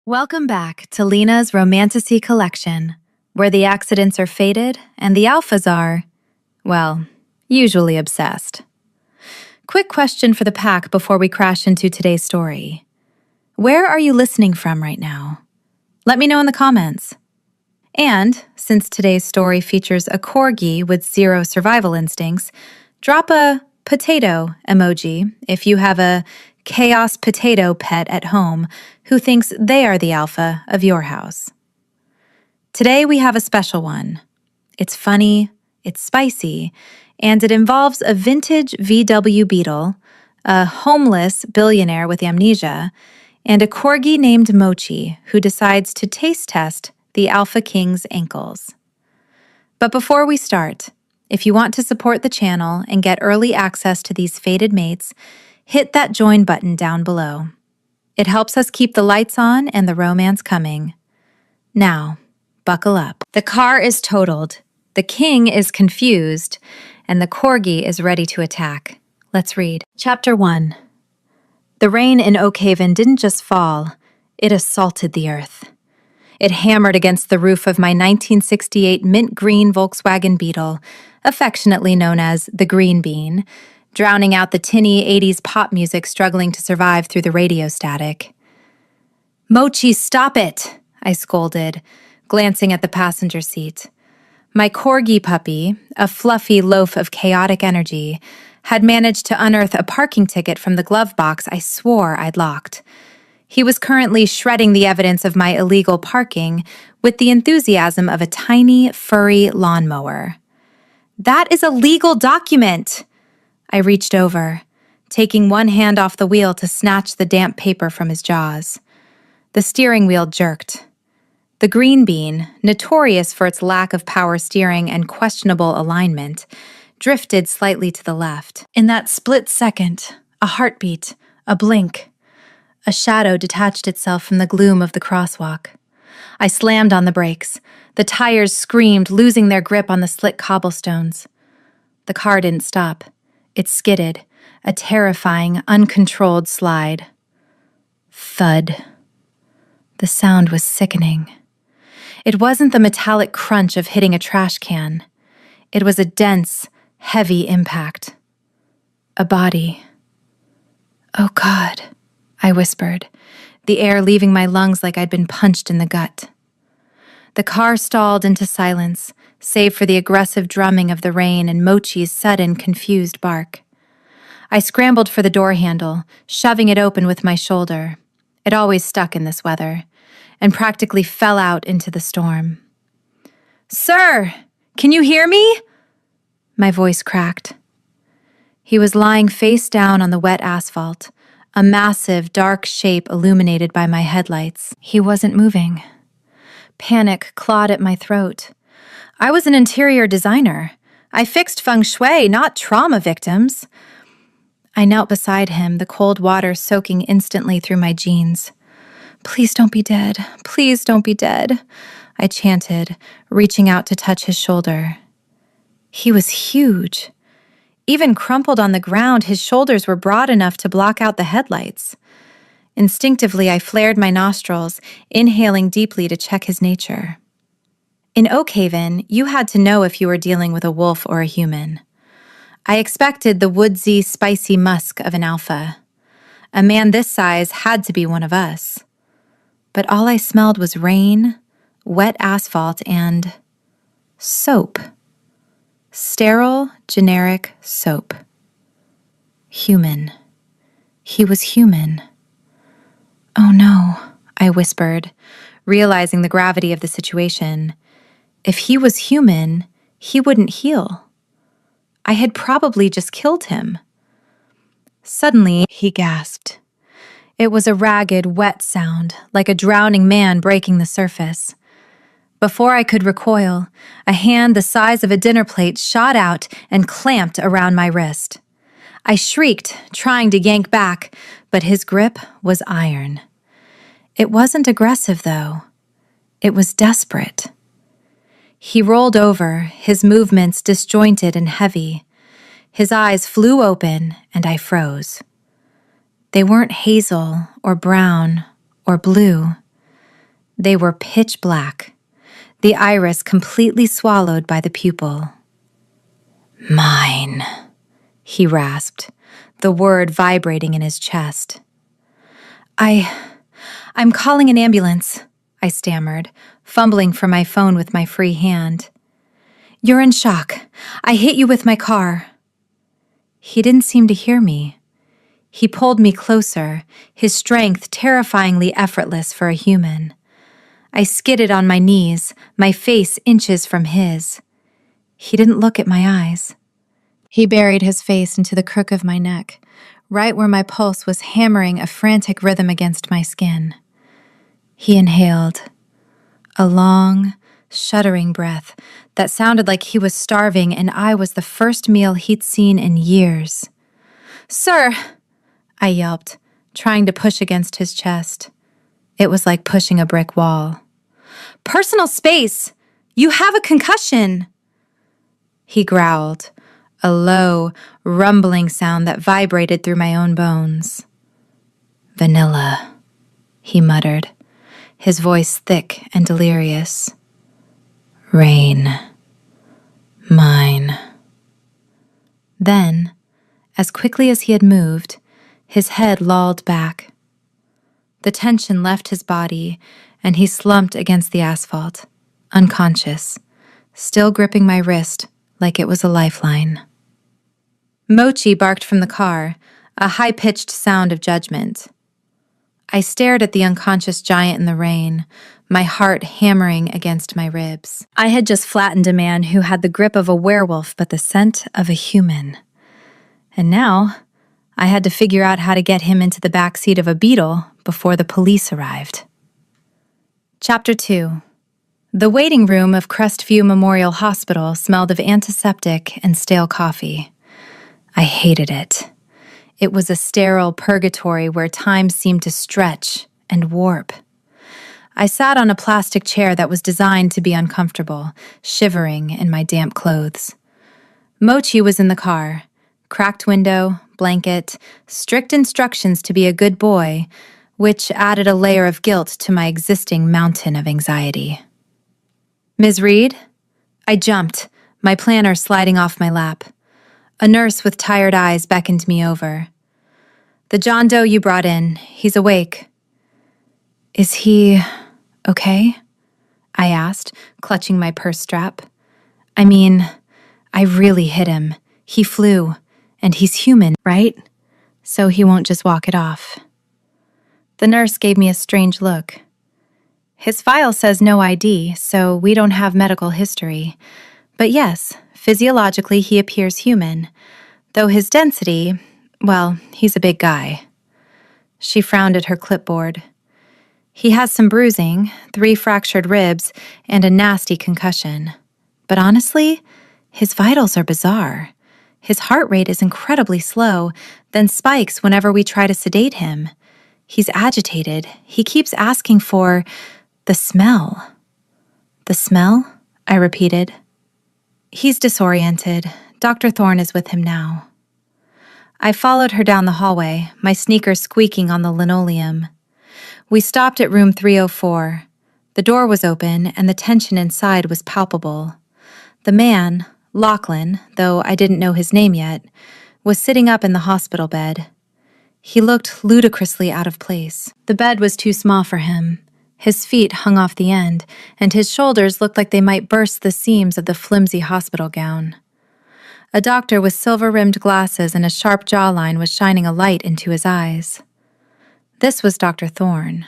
Welcome back to Lena's Romantasy Collection, where the accidents are fated and the alphas are, well, usually obsessed. Quick question for the pack before we crash into today's story. Where are you listening from right now? Let me know in the comments. And, since today's story features a corgi with zero survival instincts, drop a potato emoji if you have a chaos potato pet at home who thinks they are the alpha of your house. Today we have a special one. It's funny, it's spicy, and it involves a vintage VW Beetle, a homeless billionaire with amnesia, and a corgi named Mochi who decides to taste test the Alpha King's ankles. But before we start, if you want to support the channel and get early access to these fated mates, hit that join button down below. It helps us keep the lights on and the romance coming. Now, buckle up. The car is totaled, the king is confused, and the corgi is ready to attack. Let's read. Chapter 1. The rain in Oakhaven didn't just fall, it assaulted the earth. It hammered against the roof of my 1968 mint green Volkswagen Beetle, affectionately known as the Green Bean, drowning out the tinny 80s pop music struggling to survive through the radio static. "Mochi, stop it!" I scolded, glancing at the passenger seat. My corgi puppy, a fluffy loaf of chaotic energy, had managed to unearth a parking ticket from the glove box I swore I'd locked. He was currently shredding the evidence of my illegal parking with the enthusiasm of a tiny, furry lawnmower. "That is a legal document!" I reached over, taking one hand off the wheel to snatch the damp paper from his jaws. The steering wheel jerked. The Green Bean, notorious for its lack of power steering and questionable alignment, drifted slightly to the left. In that split second, a heartbeat, a blink, a shadow detached itself from the gloom of the crosswalk. I slammed on the brakes. The tires screamed, losing their grip on the slick cobblestones. The car didn't stop. It skidded, a terrifying, uncontrolled slide. Thud. The sound was sickening. It wasn't the metallic crunch of hitting a trash can. It was a dense, heavy impact. A body. "Oh God," I whispered, the air leaving my lungs like I'd been punched in the gut. The car stalled into silence, save for the aggressive drumming of the rain and Mochi's sudden, confused bark. I scrambled for the door handle, shoving it open with my shoulder. It always stuck in this weather, and practically fell out into the storm. "Sir, can you hear me?" My voice cracked. He was lying face down on the wet asphalt, a massive, dark shape illuminated by my headlights. He wasn't moving. Panic clawed at my throat. I was an interior designer. I fixed feng shui, not trauma victims. I knelt beside him, the cold water soaking instantly through my jeans. "Please don't be dead. Please don't be dead," I chanted, reaching out to touch his shoulder. He was huge. Even crumpled on the ground, his shoulders were broad enough to block out the headlights. Instinctively, I flared my nostrils, inhaling deeply to check his nature. In Oakhaven, you had to know if you were dealing with a wolf or a human. I expected the woodsy, spicy musk of an alpha. A man this size had to be one of us. But all I smelled was rain, wet asphalt, and soap. Sterile, generic soap. Human. He was human. "Oh no," I whispered, realizing the gravity of the situation. If he was human, he wouldn't heal. I had probably just killed him. Suddenly, he gasped. It was a ragged, wet sound, like a drowning man breaking the surface. Before I could recoil, a hand the size of a dinner plate shot out and clamped around my wrist. I shrieked, trying to yank back, but his grip was iron. It wasn't aggressive, though. It was desperate. He rolled over, his movements disjointed and heavy. His eyes flew open, and I froze. They weren't hazel or brown or blue. They were pitch black, the iris completely swallowed by the pupil. "Mine," he rasped, the word vibrating in his chest. I'm calling an ambulance," I stammered, fumbling for my phone with my free hand. "You're in shock. I hit you with my car." He didn't seem to hear me. He pulled me closer, his strength terrifyingly effortless for a human. I skidded on my knees, my face inches from his. He didn't look at my eyes. He buried his face into the crook of my neck, right where my pulse was hammering a frantic rhythm against my skin. He inhaled, a long, shuddering breath that sounded like he was starving and I was the first meal he'd seen in years. "Sir," I yelped, trying to push against his chest. It was like pushing a brick wall. "Personal space! You have a concussion!" He growled, a low, rumbling sound that vibrated through my own bones. "Vanilla," he muttered, his voice thick and delirious. "Rain. Mine." Then, as quickly as he had moved, his head lolled back. The tension left his body, and he slumped against the asphalt, unconscious, still gripping my wrist like it was a lifeline. Mochi barked from the car, a high-pitched sound of judgment. I stared at the unconscious giant in the rain, my heart hammering against my ribs. I had just flattened a man who had the grip of a werewolf but the scent of a human. And now, I had to figure out how to get him into the back seat of a Beetle before the police arrived. Chapter 2. The waiting room of Crestview Memorial Hospital smelled of antiseptic and stale coffee. I hated it. It was a sterile purgatory where time seemed to stretch and warp. I sat on a plastic chair that was designed to be uncomfortable, shivering in my damp clothes. Mochi was in the car. Cracked window, blanket, strict instructions to be a good boy, which added a layer of guilt to my existing mountain of anxiety. "Ms. Reed?" I jumped, my planner sliding off my lap. A nurse with tired eyes beckoned me over. "The John Doe you brought in, he's awake." "Is he okay?" I asked, clutching my purse strap. "I mean, I really hit him. He flew, and he's human, right? So he won't just walk it off." The nurse gave me a strange look. "His file says no ID, so we don't have medical history. But yes, physiologically he appears human, though his density, well, he's a big guy." She frowned at her clipboard. "He has some bruising, 3 fractured ribs, and a nasty concussion. But honestly, his vitals are bizarre. His heart rate is incredibly slow, then spikes whenever we try to sedate him. He's agitated. He keeps asking for the smell." "The smell?" I repeated. "He's disoriented. Dr. Thorne is with him now." I followed her down the hallway, my sneakers squeaking on the linoleum. We stopped at room 304. The door was open, and the tension inside was palpable. The man, Lachlan, though I didn't know his name yet, was sitting up in the hospital bed. He looked ludicrously out of place. The bed was too small for him. His feet hung off the end, and his shoulders looked like they might burst the seams of the flimsy hospital gown. A doctor with silver-rimmed glasses and a sharp jawline was shining a light into his eyes. This was Dr. Thorne.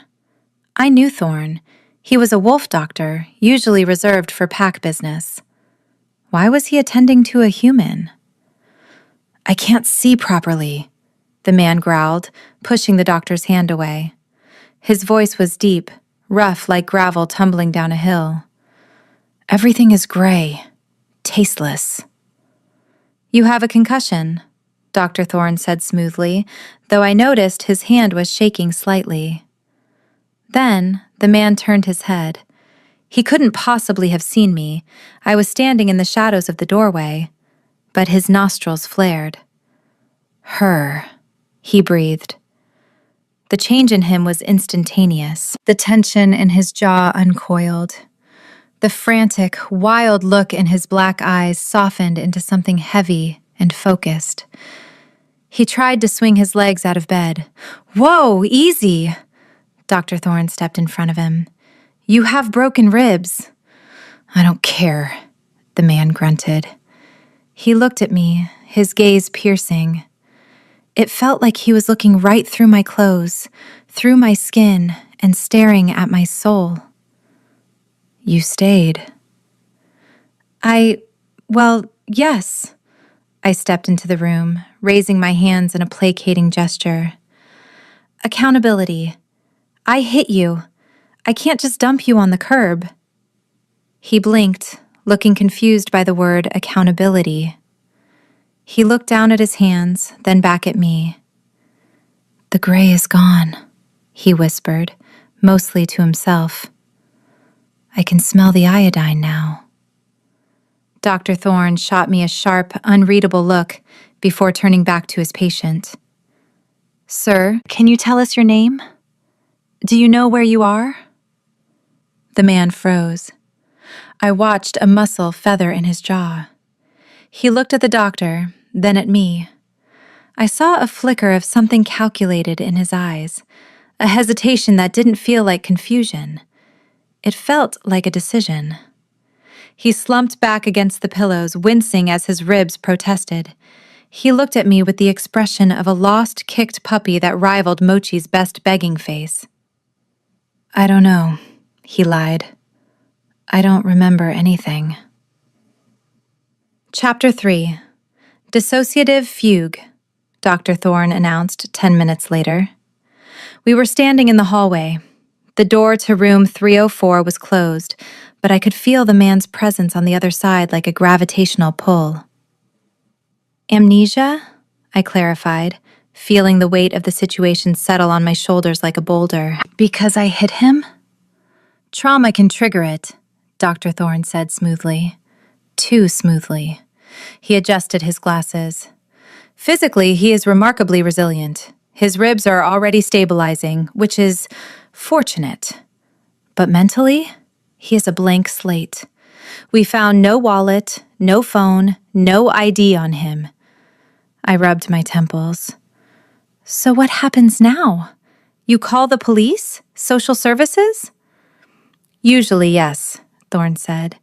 I knew Thorne. He was a wolf doctor, usually reserved for pack business. Why was he attending to a human? "I can't see properly," the man growled, pushing the doctor's hand away. His voice was deep, rough like gravel tumbling down a hill. "Everything is gray, tasteless." "You have a concussion," Dr. Thorne said smoothly, though I noticed his hand was shaking slightly. Then the man turned his head. He couldn't possibly have seen me. I was standing in the shadows of the doorway, but his nostrils flared. "Her," he breathed. The change in him was instantaneous. The tension in his jaw uncoiled. The frantic, wild look in his black eyes softened into something heavy and focused. He tried to swing his legs out of bed. "Whoa, easy!" Dr. Thorne stepped in front of him. "You have broken ribs." "I don't care," the man grunted. He looked at me, his gaze piercing. It felt like he was looking right through my clothes, through my skin, and staring at my soul. "You stayed." Well, yes." I stepped into the room, raising my hands in a placating gesture. "Accountability. I hit you. I can't just dump you on the curb." He blinked, looking confused by the word accountability. He looked down at his hands, then back at me. "The gray is gone," he whispered, mostly to himself. "I can smell the iodine now." Dr. Thorne shot me a sharp, unreadable look before turning back to his patient. "Sir, can you tell us your name? Do you know where you are?" The man froze. I watched a muscle feather in his jaw. He looked at the doctor, then at me. I saw a flicker of something calculated in his eyes, a hesitation that didn't feel like confusion. It felt like a decision. He slumped back against the pillows, wincing as his ribs protested. He looked at me with the expression of a lost, kicked puppy that rivaled Mochi's best begging face. "I don't know," he lied. "I don't remember anything." Chapter 3. Dissociative Fugue, Dr. Thorne announced 10 minutes later. We were standing in the hallway. The door to room 304 was closed, but I could feel the man's presence on the other side like a gravitational pull. "Amnesia?" I clarified, feeling the weight of the situation settle on my shoulders like a boulder. "Because I hit him?" "Trauma can trigger it," Dr. Thorne said smoothly. Too smoothly. He adjusted his glasses. "Physically, he is remarkably resilient. His ribs are already stabilizing, which is fortunate. But mentally, he is a blank slate. We found no wallet, no phone, no ID on him." I rubbed my temples. "So what happens now? You call the police? Social services?" "Usually, yes," Thorne said.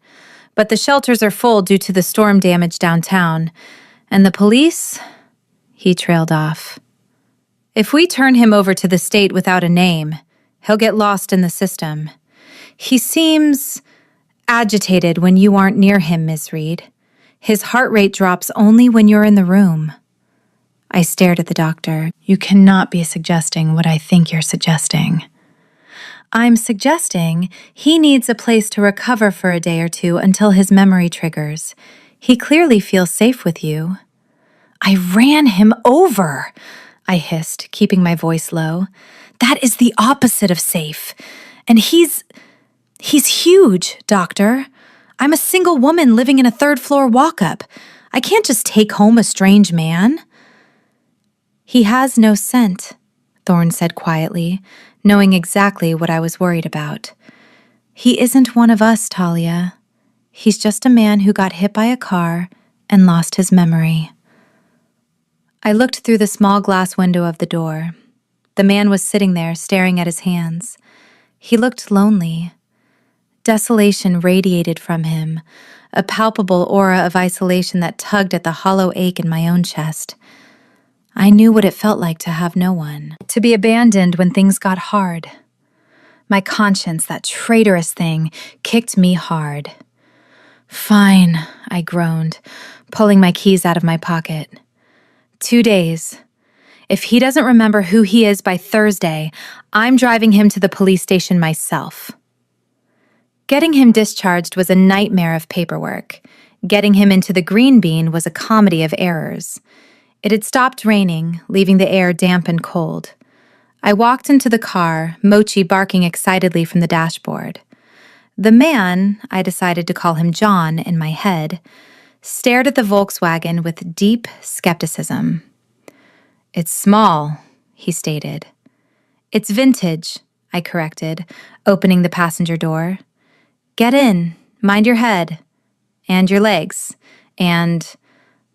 "But the shelters are full due to the storm damage downtown. And the police?" He trailed off. "If we turn him over to the state without a name, he'll get lost in the system. He seems agitated when you aren't near him, Ms. Reed. His heart rate drops only when you're in the room." I stared at the doctor. "You cannot be suggesting what I think you're suggesting." "I'm suggesting he needs a place to recover for a day or two until his memory triggers. He clearly feels safe with you." "I ran him over," I hissed, keeping my voice low. "That is the opposite of safe. And he's huge, doctor. I'm a single woman living in a third-floor walk-up. I can't just take home a strange man." "He has no scent," Thorne said quietly, knowing exactly what I was worried about. "He isn't one of us, Talia. He's just a man who got hit by a car and lost his memory." I looked through the small glass window of the door. The man was sitting there, staring at his hands. He looked lonely. Desolation radiated from him, a palpable aura of isolation that tugged at the hollow ache in my own chest. I knew what it felt like to have no one, to be abandoned when things got hard. My conscience, that traitorous thing, kicked me hard. "Fine," I groaned, pulling my keys out of my pocket. 2 days. If he doesn't remember who he is by Thursday, I'm driving him to the police station myself. Getting him discharged was a nightmare of paperwork. Getting him into the green bean was a comedy of errors. It had stopped raining, leaving the air damp and cold. I walked into the car, Mochi barking excitedly from the dashboard. The man, I decided to call him John in my head, stared at the Volkswagen with deep skepticism. "It's small," he stated. It's vintage, I corrected, opening the passenger door. Get in, mind your head, and your legs, and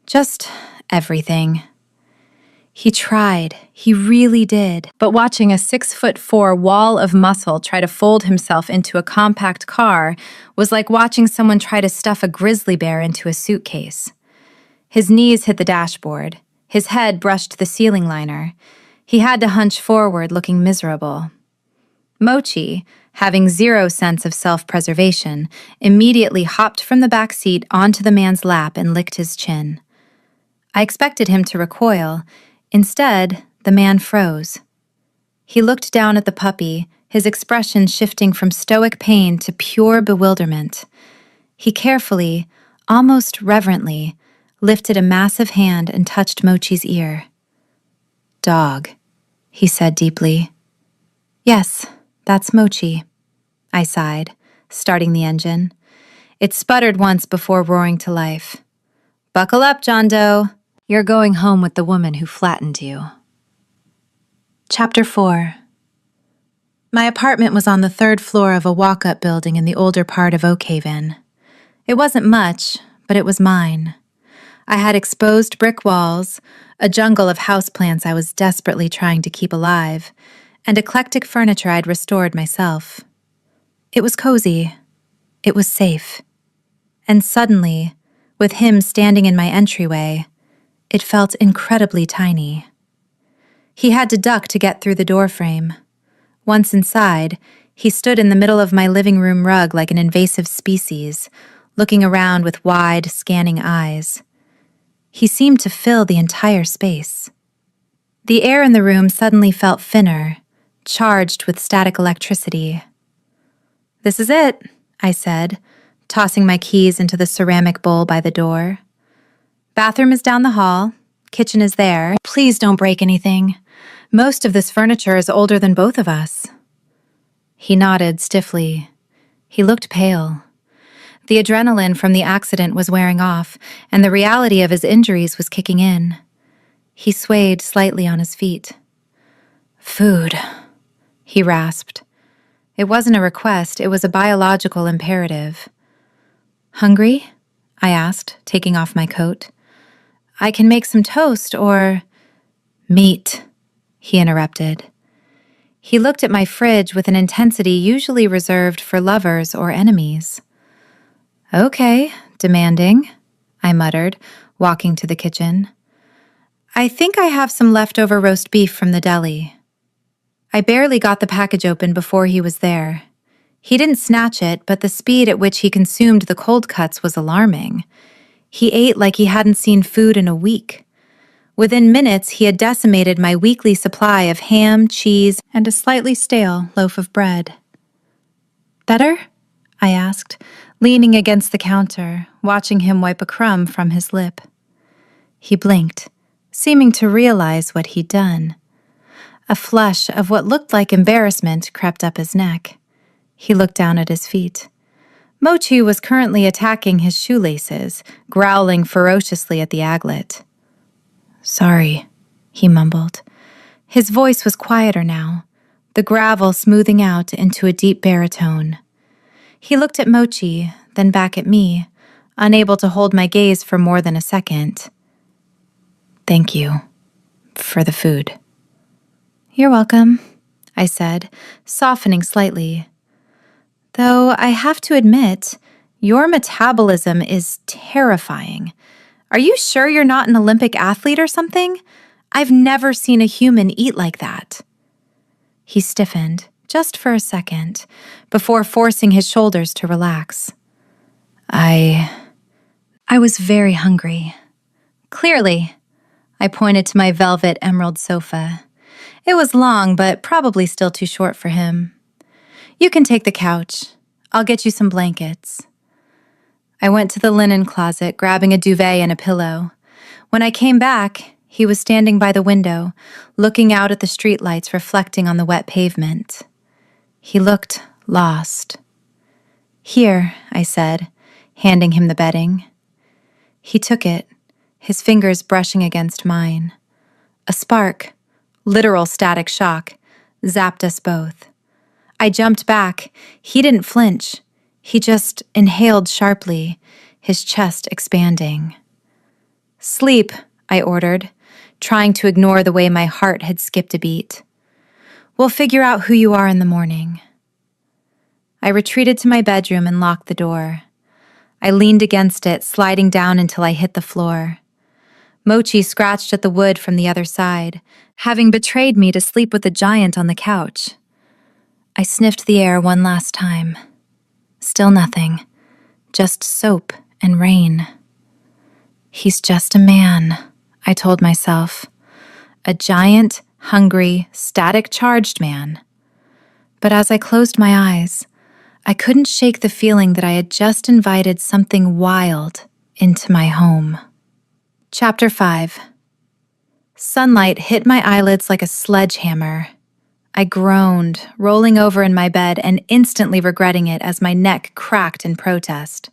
just everything. He tried, he really did, but watching a 6'4" wall of muscle try to fold himself into a compact car was like watching someone try to stuff a grizzly bear into a suitcase. His knees hit the dashboard, his head brushed the ceiling liner. He had to hunch forward, looking miserable. Mochi, having zero sense of self-preservation, immediately hopped from the back seat onto the man's lap and licked his chin. I expected him to recoil. Instead, the man froze. He looked down at the puppy, his expression shifting from stoic pain to pure bewilderment. He carefully, almost reverently, lifted a massive hand and touched Mochi's ear. "Dog," he said deeply. "Yes, that's Mochi," I sighed, starting the engine. It sputtered once before roaring to life. "Buckle up, John Doe. You're going home with the woman who flattened you." Chapter 4. My apartment was on the 3rd floor of a walk-up building in the older part of Oakhaven. It wasn't much, but it was mine. I had exposed brick walls, a jungle of houseplants I was desperately trying to keep alive, and eclectic furniture I'd restored myself. It was cozy. It was safe. And suddenly, with him standing in my entryway, it felt incredibly tiny. He had to duck to get through the doorframe. Once inside, he stood in the middle of my living room rug like an invasive species, looking around with wide, scanning eyes. He seemed to fill the entire space. The air in the room suddenly felt thinner, charged with static electricity. "This is it," I said, tossing my keys into the ceramic bowl by the door. "Bathroom is down the hall. Kitchen is there. Please don't break anything. Most of this furniture is older than both of us." He nodded stiffly. He looked pale. The adrenaline from the accident was wearing off, and the reality of his injuries was kicking in. He swayed slightly on his feet. "Food," he rasped. It wasn't a request, it was a biological imperative. "Hungry?" I asked, taking off my coat. "I can make some toast or—" "Meat," he interrupted. He looked at my fridge with an intensity usually reserved for lovers or enemies. "Okay, demanding," I muttered, walking to the kitchen. "I think I have some leftover roast beef from the deli." I barely got the package open before he was there. He didn't snatch it, but the speed at which he consumed the cold cuts was alarming. He ate like he hadn't seen food in a week. Within minutes, he had decimated my weekly supply of ham, cheese, and a slightly stale loaf of bread. "Better?" I asked, leaning against the counter, watching him wipe a crumb from his lip. He blinked, seeming to realize what he'd done. A flush of what looked like embarrassment crept up his neck. He looked down at his feet. Mochi was currently attacking his shoelaces, growling ferociously at the aglet. "Sorry," he mumbled. His voice was quieter now, the gravel smoothing out into a deep baritone. He looked at Mochi, then back at me, unable to hold my gaze for more than a second. "Thank you for the food." "You're welcome," I said, softening slightly. "Though I have to admit, your metabolism is terrifying. Are you sure you're not an Olympic athlete or something? I've never seen a human eat like that." He stiffened, just for a second, before forcing his shoulders to relax. I was very hungry. Clearly. I pointed to my velvet emerald sofa. It was long, but probably still too short for him. "You can take the couch. I'll get you some blankets." I went to the linen closet, grabbing a duvet and a pillow. When I came back, he was standing by the window, looking out at the streetlights reflecting on the wet pavement. He looked lost. "Here," I said, handing him the bedding. He took it, his fingers brushing against mine. A spark, literal static shock, zapped us both. I jumped back. He didn't flinch. He just inhaled sharply, his chest expanding. "Sleep," I ordered, trying to ignore the way my heart had skipped a beat. "We'll figure out who you are in the morning." I retreated to my bedroom and locked the door. I leaned against it, sliding down until I hit the floor. Mochi scratched at the wood from the other side, having betrayed me to sleep with the giant on the couch. I sniffed the air one last time. Still nothing, just soap and rain. He's just a man, I told myself. A giant, hungry, static-charged man. But as I closed my eyes, I couldn't shake the feeling that I had just invited something wild into my home. Chapter 5. Sunlight hit my eyelids like a sledgehammer. I groaned, rolling over in my bed and instantly regretting it as my neck cracked in protest.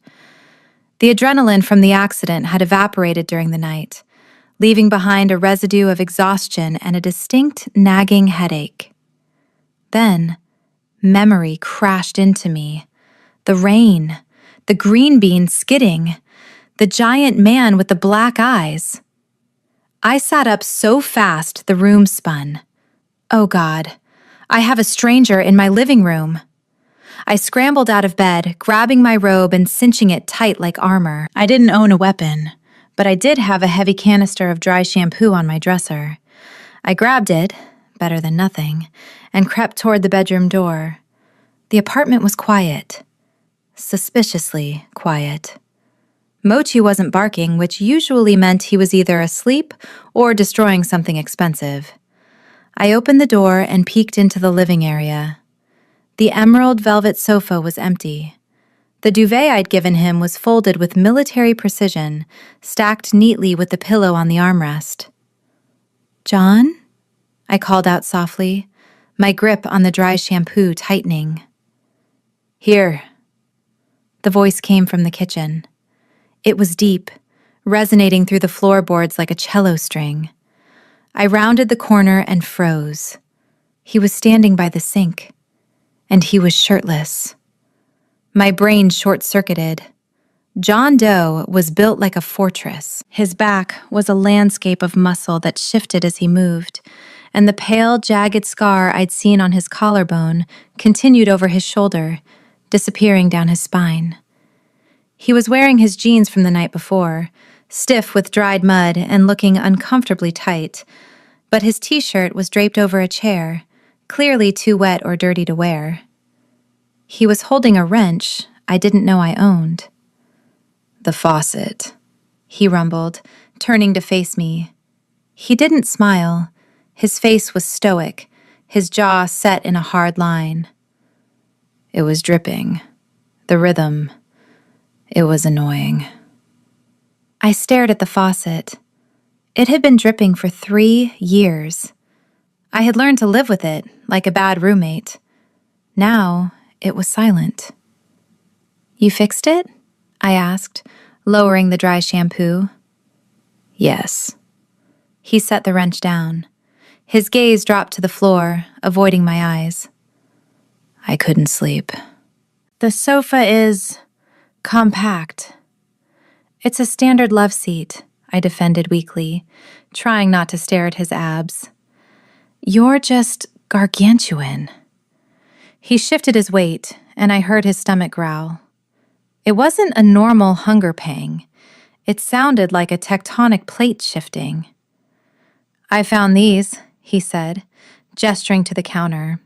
The adrenaline from the accident had evaporated during the night, leaving behind a residue of exhaustion and a distinct nagging headache. Then, memory crashed into me. The rain, the green bean skidding, the giant man with the black eyes. I sat up so fast the room spun. Oh God, I have a stranger in my living room. I scrambled out of bed, grabbing my robe and cinching it tight like armor. I didn't own a weapon, but I did have a heavy canister of dry shampoo on my dresser. I grabbed it, better than nothing, and crept toward the bedroom door. The apartment was quiet. Suspiciously quiet. Mochi wasn't barking, which usually meant he was either asleep or destroying something expensive. I opened the door and peeked into the living area. The emerald velvet sofa was empty. The duvet I'd given him was folded with military precision, stacked neatly with the pillow on the armrest. "John?" I called out softly, my grip on the dry shampoo tightening. "Here." The voice came from the kitchen. It was deep, resonating through the floorboards like a cello string. I rounded the corner and froze. He was standing by the sink, and he was shirtless. My brain short-circuited. John Doe was built like a fortress. His back was a landscape of muscle that shifted as he moved, and the pale, jagged scar I'd seen on his collarbone continued over his shoulder, disappearing down his spine. He was wearing his jeans from the night before, stiff with dried mud and looking uncomfortably tight, but his t-shirt was draped over a chair, clearly too wet or dirty to wear. He was holding a wrench I didn't know I owned. "The faucet," he rumbled, turning to face me. He didn't smile. His face was stoic, his jaw set in a hard line. "It was dripping. The rhythm. It was annoying." I stared at the faucet. It had been dripping for 3 years. I had learned to live with it, like a bad roommate. Now, it was silent. "You fixed it?" I asked, lowering the dry shampoo. "Yes." He set the wrench down. His gaze dropped to the floor, avoiding my eyes. "I couldn't sleep." "The sofa is compact." "It's a standard love seat," I defended weakly, trying not to stare at his abs. "You're just gargantuan." He shifted his weight, and I heard his stomach growl. It wasn't a normal hunger pang. It sounded like a tectonic plate shifting. "I found these," he said, gesturing to the counter.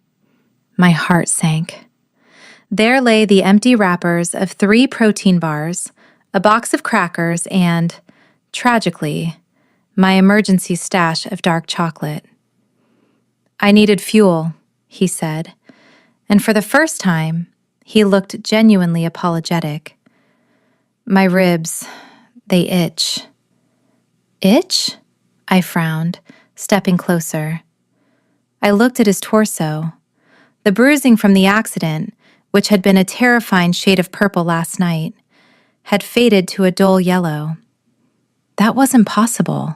My heart sank. There lay the empty wrappers of 3 protein bars, a box of crackers, and, tragically, my emergency stash of dark chocolate. "I needed fuel," he said, and for the first time, he looked genuinely apologetic. "My ribs, they itch." "Itch?" I frowned, stepping closer. I looked at his torso. The bruising from the accident, which had been a terrifying shade of purple last night, had faded to a dull yellow. That wasn't possible.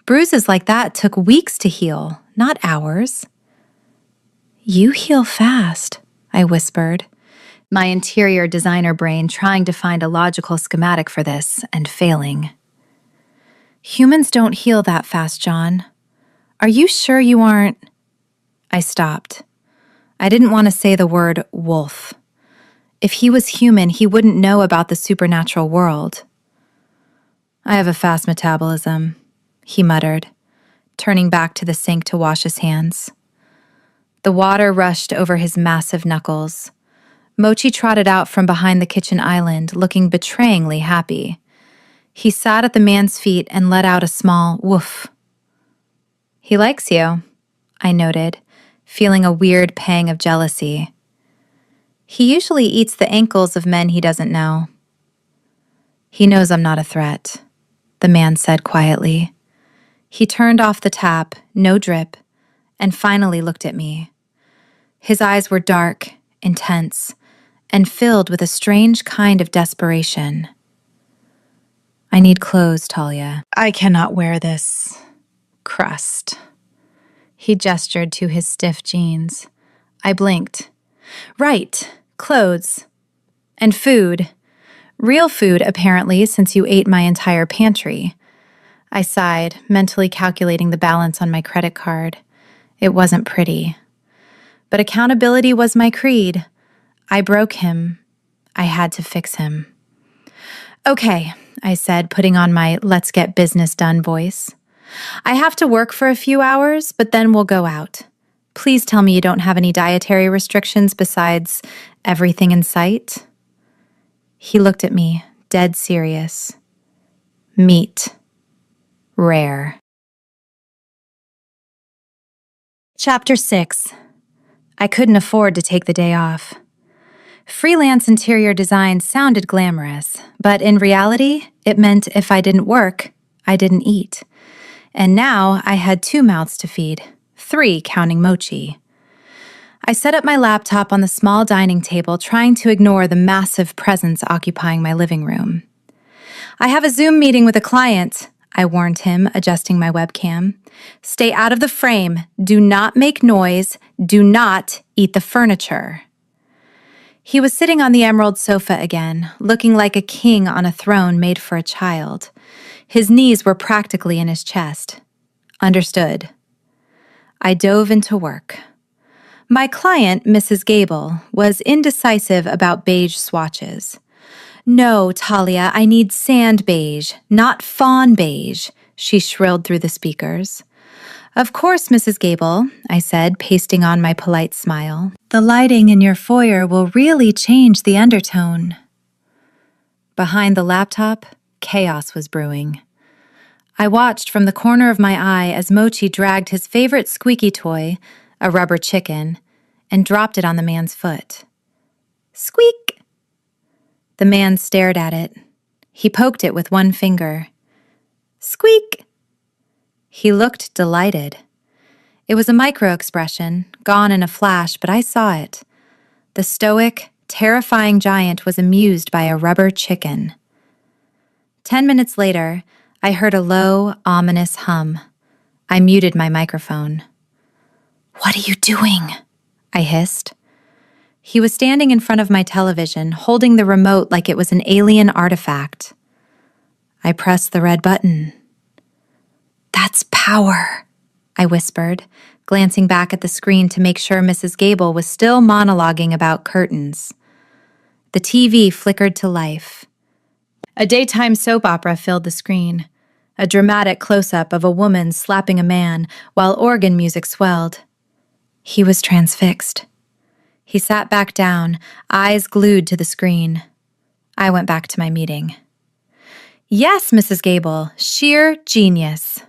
Bruises like that took weeks to heal, not hours. You heal fast, I whispered, my interior designer brain trying to find a logical schematic for this and failing. Humans don't heal that fast, John. Are you sure you aren't? I stopped. I didn't want to say the word wolf. If he was human, he wouldn't know about the supernatural world. I have a fast metabolism, he muttered, turning back to the sink to wash his hands. The water rushed over his massive knuckles. Mochi trotted out from behind the kitchen island, looking betrayingly happy. He sat at the man's feet and let out a small woof. He likes you, I noted, feeling a weird pang of jealousy. He usually eats the ankles of men he doesn't know. He knows I'm not a threat, the man said quietly. He turned off the tap, no drip, and finally looked at me. His eyes were dark, intense, and filled with a strange kind of desperation. I need clothes, Talia. I cannot wear this crust. He gestured to his stiff jeans. I blinked. Right, clothes. And food. Real food, apparently, since you ate my entire pantry. I sighed, mentally calculating the balance on my credit card. It wasn't pretty. But accountability was my creed. I broke him. I had to fix him. Okay, I said, putting on my let's get business done voice. I have to work for a few hours, but then we'll go out. Please tell me you don't have any dietary restrictions besides everything in sight. He looked at me, dead serious. Meat. Rare. Chapter 6. I couldn't afford to take the day off. Freelance interior design sounded glamorous, but in reality, it meant if I didn't work, I didn't eat. And now I had 2 mouths to feed, 3 counting Mochi. I set up my laptop on the small dining table, trying to ignore the massive presence occupying my living room. I have a Zoom meeting with a client, I warned him, adjusting my webcam. Stay out of the frame. Do not make noise. Do not eat the furniture. He was sitting on the emerald sofa again, looking like a king on a throne made for a child. His knees were practically in his chest. Understood. I dove into work. My client, Mrs. Gable, was indecisive about beige swatches. No, Talia, I need sand beige, not fawn beige, she shrilled through the speakers. Of course, Mrs. Gable, I said, pasting on my polite smile. The lighting in your foyer will really change the undertone. Behind the laptop, chaos was brewing. I watched from the corner of my eye as Mochi dragged his favorite squeaky toy, a rubber chicken, and dropped it on the man's foot. Squeak! The man stared at it. He poked it with one finger. Squeak! He looked delighted. It was a micro-expression, gone in a flash, but I saw it. The stoic, terrifying giant was amused by a rubber chicken. 10 minutes later, I heard a low, ominous hum. I muted my microphone. What are you doing? I hissed. He was standing in front of my television, holding the remote like it was an alien artifact. I pressed the red button. That's power, I whispered, glancing back at the screen to make sure Mrs. Gable was still monologuing about curtains. The TV flickered to life. A daytime soap opera filled the screen, a dramatic close-up of a woman slapping a man while organ music swelled. He was transfixed. He sat back down, eyes glued to the screen. I went back to my meeting. Yes, Mrs. Gable, sheer genius.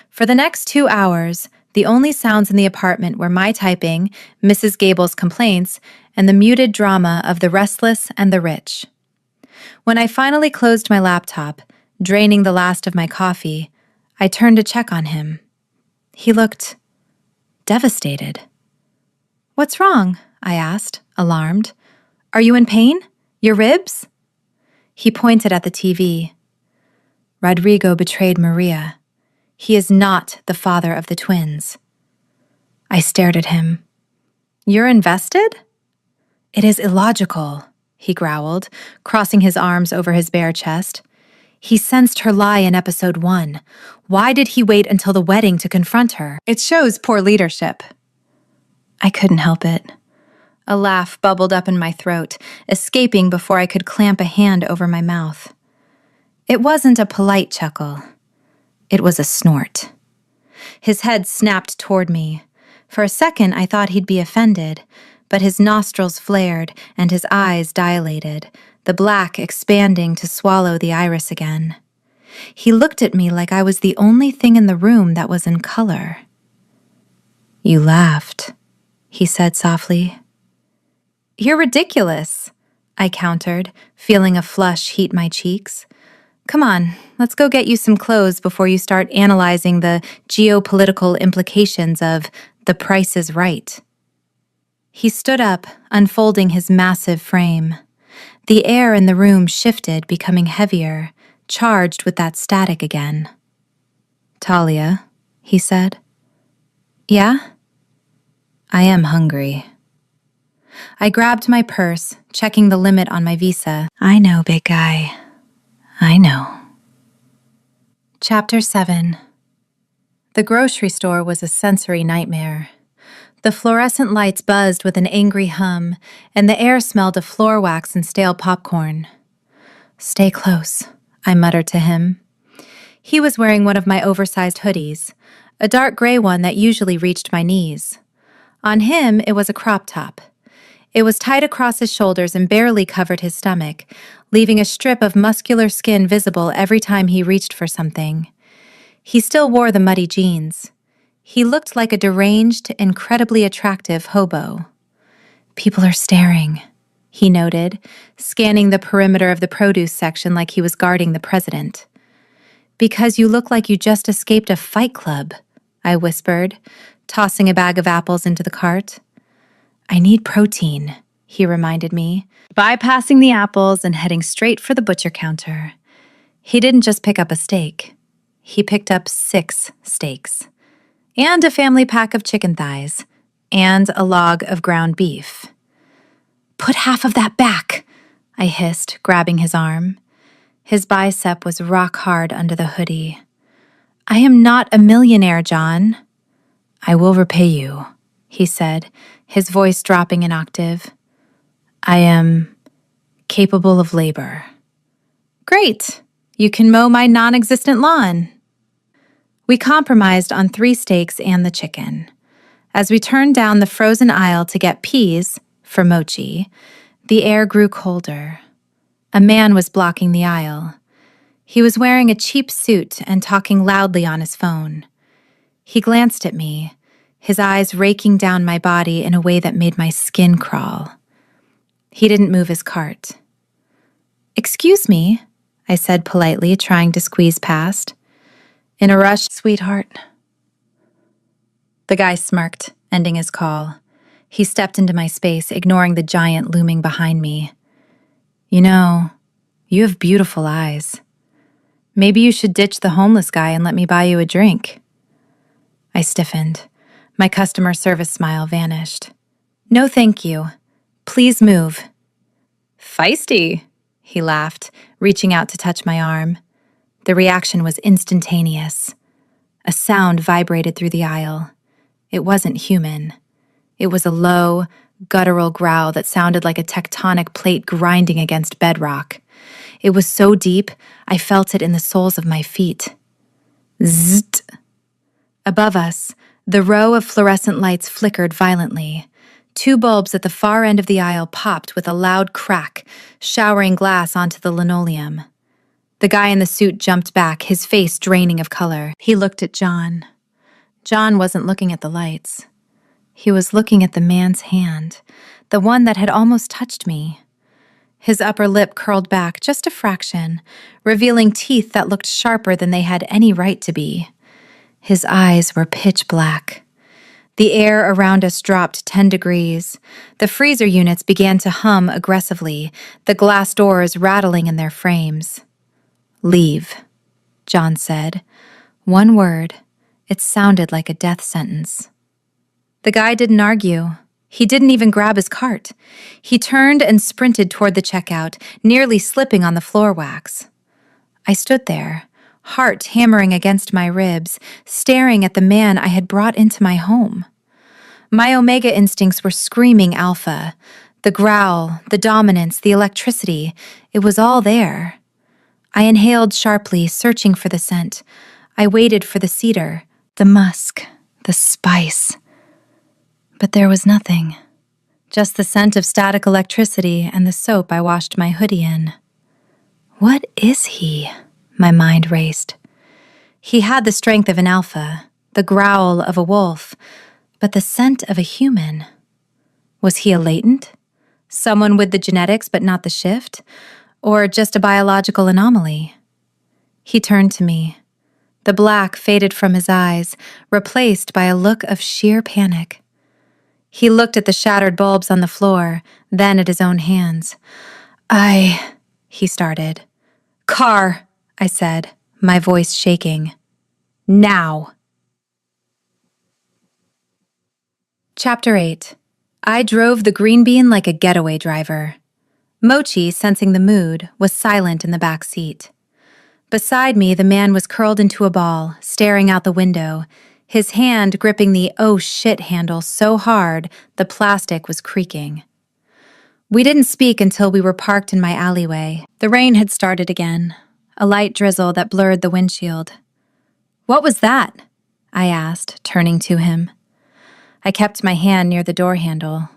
For the next 2 hours, the only sounds in the apartment were my typing, Mrs. Gable's complaints, and the muted drama of the restless and the rich. When I finally closed my laptop, draining the last of my coffee, I turned to check on him. He looked devastated. What's wrong? I asked, alarmed. Are you in pain? Your ribs? He pointed at the TV. Rodrigo betrayed Maria. He is not the father of the twins. I stared at him. You're invested? It is illogical, he growled, crossing his arms over his bare chest. He sensed her lie in episode 1. Why did he wait until the wedding to confront her? It shows poor leadership. I couldn't help it. A laugh bubbled up in my throat, escaping before I could clamp a hand over my mouth. It wasn't a polite chuckle. It was a snort. His head snapped toward me. For a second, I thought he'd be offended, but his nostrils flared and his eyes dilated, the black expanding to swallow the iris again. He looked at me like I was the only thing in the room that was in color. You laughed, he said softly. You're ridiculous, I countered, feeling a flush heat my cheeks. Come on, let's go get you some clothes before you start analyzing the geopolitical implications of The Price is Right. He stood up, unfolding his massive frame. The air in the room shifted, becoming heavier, charged with that static again. Talia, he said. Yeah? I am hungry. I grabbed my purse, checking the limit on my visa. I know, big guy. I know. Chapter 7. The grocery store was a sensory nightmare. The fluorescent lights buzzed with an angry hum, and the air smelled of floor wax and stale popcorn. Stay close, I muttered to him. He was wearing one of my oversized hoodies, a dark gray one that usually reached my knees. On him, it was a crop top. It was tight across his shoulders and barely covered his stomach, leaving a strip of muscular skin visible every time he reached for something. He still wore the muddy jeans. He looked like a deranged, incredibly attractive hobo. People are staring, he noted, scanning the perimeter of the produce section like he was guarding the president. Because you look like you just escaped a fight club, I whispered, tossing a bag of apples into the cart. I need protein, he reminded me, bypassing the apples and heading straight for the butcher counter. He didn't just pick up a steak. He picked up 6 steaks, and a family pack of chicken thighs, and a log of ground beef. Put half of that back, I hissed, grabbing his arm. His bicep was rock hard under the hoodie. I am not a millionaire, John. I will repay you, he said, his voice dropping an octave. I am capable of labor. Great. You can mow my non-existent lawn. We compromised on 3 steaks and the chicken. As we turned down the frozen aisle to get peas, for mochi, the air grew colder. A man was blocking the aisle. He was wearing a cheap suit and talking loudly on his phone. He glanced at me, his eyes raking down my body in a way that made my skin crawl. He didn't move his cart. Excuse me, I said politely, trying to squeeze past. In a rush, sweetheart. The guy smirked, ending his call. He stepped into my space, ignoring the giant looming behind me. You know, you have beautiful eyes. Maybe you should ditch the homeless guy and let me buy you a drink. I stiffened. My customer service smile vanished. No, thank you. Please move. Feisty, he laughed, reaching out to touch my arm. The reaction was instantaneous. A sound vibrated through the aisle. It wasn't human. It was a low, guttural growl that sounded like a tectonic plate grinding against bedrock. It was so deep, I felt it in the soles of my feet. Zzzt. Above us, the row of fluorescent lights flickered violently. 2 bulbs at the far end of the aisle popped with a loud crack, showering glass onto the linoleum. The guy in the suit jumped back, his face draining of color. He looked at John. John wasn't looking at the lights. He was looking at the man's hand, the one that had almost touched me. His upper lip curled back just a fraction, revealing teeth that looked sharper than they had any right to be. His eyes were pitch black. The air around us dropped 10 degrees. The freezer units began to hum aggressively, the glass doors rattling in their frames. Leave, John said. One word. It sounded like a death sentence. The guy didn't argue. He didn't even grab his cart. He turned and sprinted toward the checkout, nearly slipping on the floor wax. I stood there, heart hammering against my ribs, staring at the man I had brought into my home. My Omega instincts were screaming alpha. The growl, the dominance, the electricity, it was all there. I inhaled sharply, searching for the scent. I waited for the cedar, the musk, the spice. But there was nothing. Just the scent of static electricity and the soap I washed my hoodie in. What is he? My mind raced. He had the strength of an alpha, the growl of a wolf, but the scent of a human. Was he a latent? Someone with the genetics but not the shift? Or just a biological anomaly? He turned to me. The black faded from his eyes, replaced by a look of sheer panic. He looked at the shattered bulbs on the floor, then at his own hands. He started. Car, I said, my voice shaking. Now. Chapter 8. I drove the green bean like a getaway driver. Mochi, sensing the mood, was silent in the back seat. Beside me, the man was curled into a ball, staring out the window, his hand gripping the oh shit handle so hard the plastic was creaking. We didn't speak until we were parked in my alleyway. The rain had started again, a light drizzle that blurred the windshield. What was that? I asked, turning to him. I kept my hand near the door handle.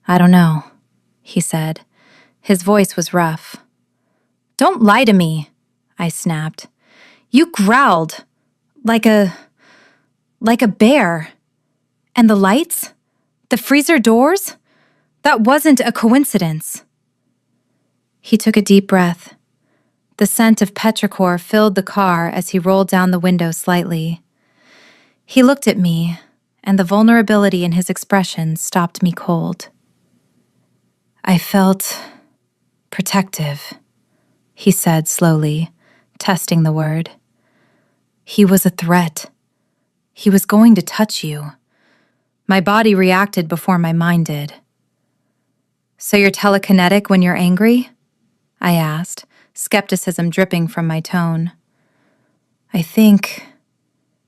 I don't know, he said. His voice was rough. Don't lie to me, I snapped. You growled. Like a bear. And the lights? The freezer doors? That wasn't a coincidence. He took a deep breath. The scent of petrichor filled the car as he rolled down the window slightly. He looked at me, and the vulnerability in his expression stopped me cold. I felt protective, he said slowly, testing the word. He was a threat. He was going to touch you. My body reacted before my mind did. So you're telekinetic when you're angry? I asked, skepticism dripping from my tone. I think...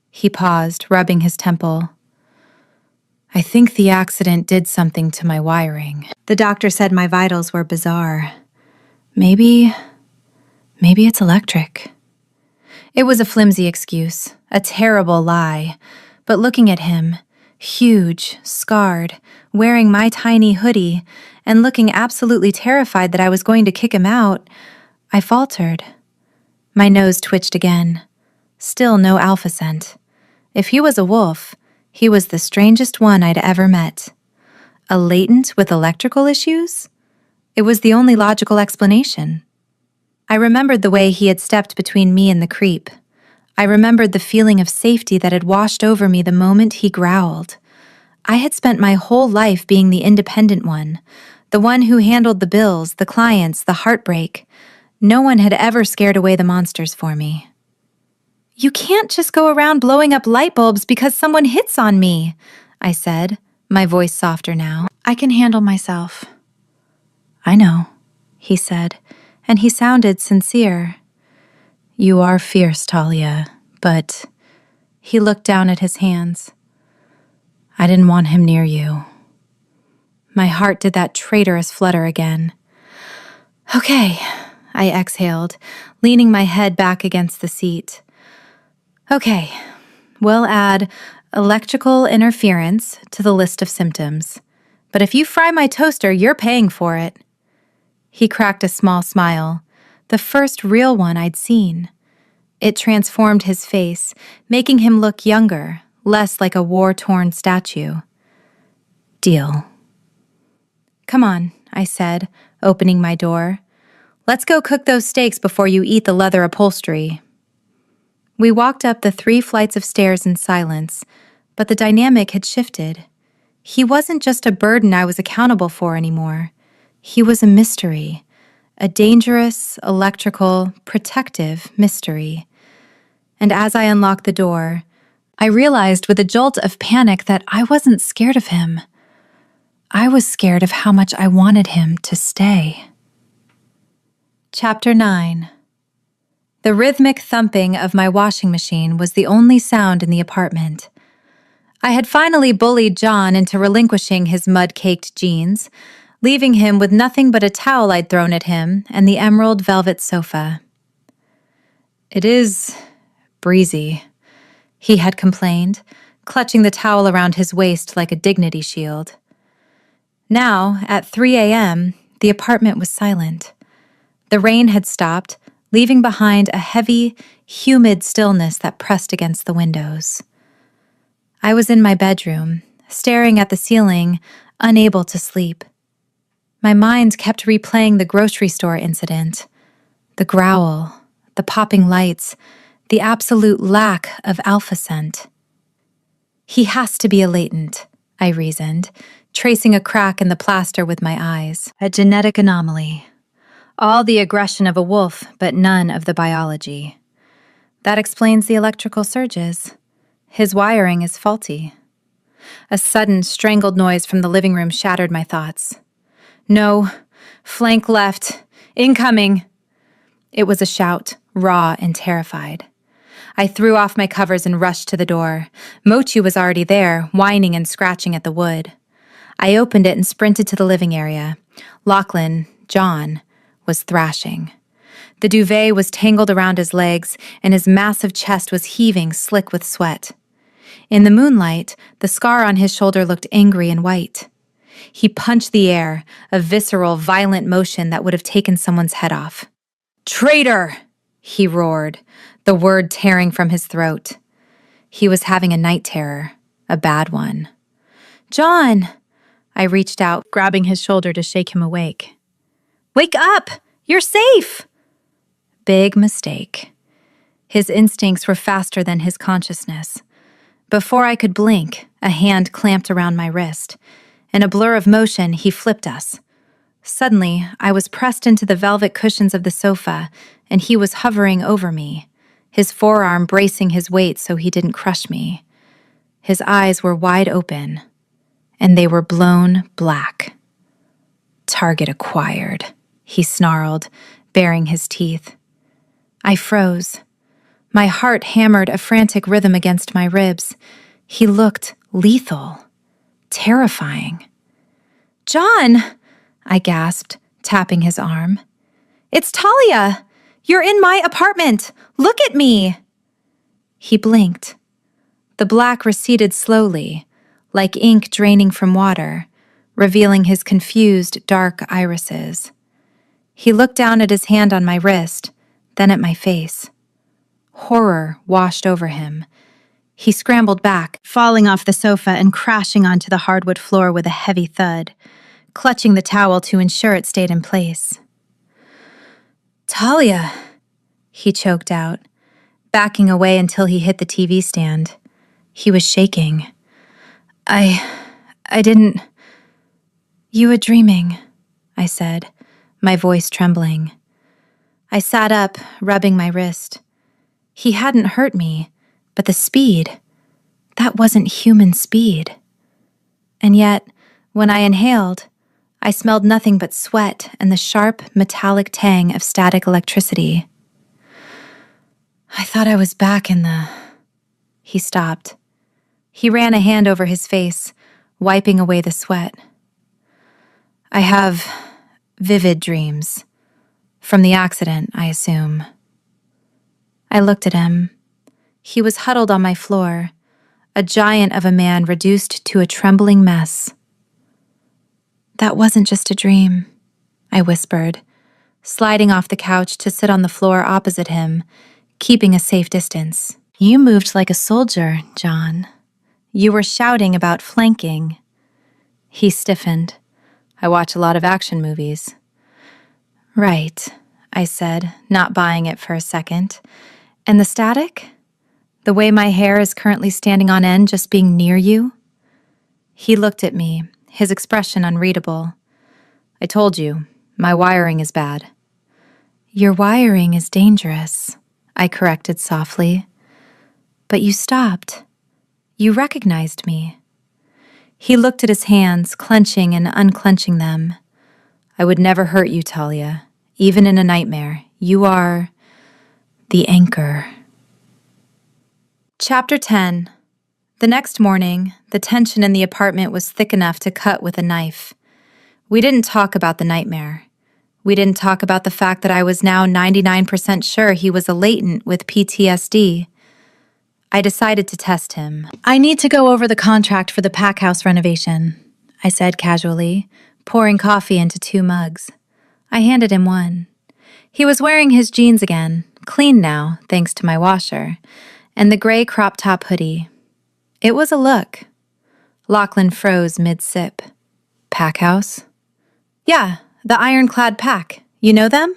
He paused, rubbing his temple. I think the accident did something to my wiring. The doctor said my vitals were bizarre. Maybe it's electric. It was a flimsy excuse, a terrible lie, but looking at him, huge, scarred, wearing my tiny hoodie, and looking absolutely terrified that I was going to kick him out, I faltered. My nose twitched again. Still no alpha scent. If he was a wolf, he was the strangest one I'd ever met. A latent with electrical issues? It was the only logical explanation. I remembered the way he had stepped between me and the creep. I remembered the feeling of safety that had washed over me the moment he growled. I had spent my whole life being the independent one, the one who handled the bills, the clients, the heartbreak. No one had ever scared away the monsters for me. You can't just go around blowing up light bulbs because someone hits on me, I said, my voice softer now. I can handle myself. I know, he said, and he sounded sincere. You are fierce, Talia, but... He looked down at his hands. I didn't want him near you. My heart did that traitorous flutter again. Okay, I exhaled, leaning my head back against the seat. Okay, we'll add electrical interference to the list of symptoms. But if you fry my toaster, you're paying for it. He cracked a small smile, the first real one I'd seen. It transformed his face, making him look younger, less like a war-torn statue. Deal. Come on, I said, opening my door. Let's go cook those steaks before you eat the leather upholstery. We walked up the 3 flights of stairs in silence, but the dynamic had shifted. He wasn't just a burden I was accountable for anymore. He was a mystery, a dangerous, electrical, protective mystery. And as I unlocked the door, I realized with a jolt of panic that I wasn't scared of him. I was scared of how much I wanted him to stay. Chapter 9. The rhythmic thumping of my washing machine was the only sound in the apartment. I had finally bullied John into relinquishing his mud-caked jeans, leaving him with nothing but a towel I'd thrown at him and the emerald velvet sofa. "It is breezy," he had complained, clutching the towel around his waist like a dignity shield. Now, at 3 a.m., the apartment was silent. The rain had stopped, leaving behind a heavy, humid stillness that pressed against the windows. I was in my bedroom, staring at the ceiling, unable to sleep. My mind kept replaying the grocery store incident, the growl, the popping lights, the absolute lack of alpha scent. He has to be a latent, I reasoned, tracing a crack in the plaster with my eyes. A genetic anomaly. All the aggression of a wolf, but none of the biology. That explains the electrical surges. His wiring is faulty. A sudden, strangled noise from the living room shattered my thoughts. "No, flank left, incoming." It was a shout, raw and terrified. I threw off my covers and rushed to the door. Mochi was already there, whining and scratching at the wood. I opened it and sprinted to the living area. Lachlan, John, was thrashing. The duvet was tangled around his legs, and his massive chest was heaving, slick with sweat. In the moonlight, the scar on his shoulder looked angry and white. He punched the air, a visceral, violent motion that would have taken someone's head off. "Traitor!" he roared, the word tearing from his throat. He was having a night terror, a bad one. "John!" I reached out, grabbing his shoulder to shake him awake. "Wake up! You're safe!" Big mistake. His instincts were faster than his consciousness. Before I could blink, a hand clamped around my wrist. In a blur of motion, he flipped us. Suddenly, I was pressed into the velvet cushions of the sofa, and he was hovering over me, his forearm bracing his weight so he didn't crush me. His eyes were wide open, and they were blown black. "Target acquired," he snarled, baring his teeth. I froze. My heart hammered a frantic rhythm against my ribs. He looked lethal, terrifying. "John!" I gasped, tapping his arm. "It's Talia! You're in my apartment! Look at me!" He blinked. The black receded slowly, like ink draining from water, revealing his confused, dark irises. He looked down at his hand on my wrist, then at my face. Horror washed over him. He scrambled back, falling off the sofa and crashing onto the hardwood floor with a heavy thud, clutching the towel to ensure it stayed in place. "Talia," he choked out, backing away until he hit the TV stand. He was shaking. I didn't... "You were dreaming," I said, my voice trembling. I sat up, rubbing my wrist. He hadn't hurt me, but the speed, that wasn't human speed. And yet, when I inhaled, I smelled nothing but sweat and the sharp, metallic tang of static electricity. I thought I was back in the... He stopped. He ran a hand over his face, wiping away the sweat. "I have vivid dreams. From the accident, I assume." I looked at him. He was huddled on my floor, a giant of a man reduced to a trembling mess. "That wasn't just a dream," I whispered, sliding off the couch to sit on the floor opposite him, keeping a safe distance. "You moved like a soldier, John. You were shouting about flanking." He stiffened. "I watch a lot of action movies." "Right," I said, not buying it for a second. "And the static? The way my hair is currently standing on end just being near you?" He looked at me, his expression unreadable. "I told you, my wiring is bad." "Your wiring is dangerous," I corrected softly. "But you stopped. You recognized me." He looked at his hands, clenching and unclenching them. I would never hurt you, Talia. Even in a nightmare. You are the anchor. Chapter 10. The next morning, the tension in the apartment was thick enough to cut with a knife. We didn't talk about the nightmare. We didn't talk about the fact that I was now 99% sure he was a latent with PTSD. I decided to test him. I need to go over the contract for the pack house renovation, I said casually, pouring coffee into 2 mugs. I handed him one. He was wearing his jeans again, clean now, thanks to my washer, and the gray crop top hoodie. It was a look. Lachlan froze mid-sip. Pack house? Yeah, the ironclad pack. You know them?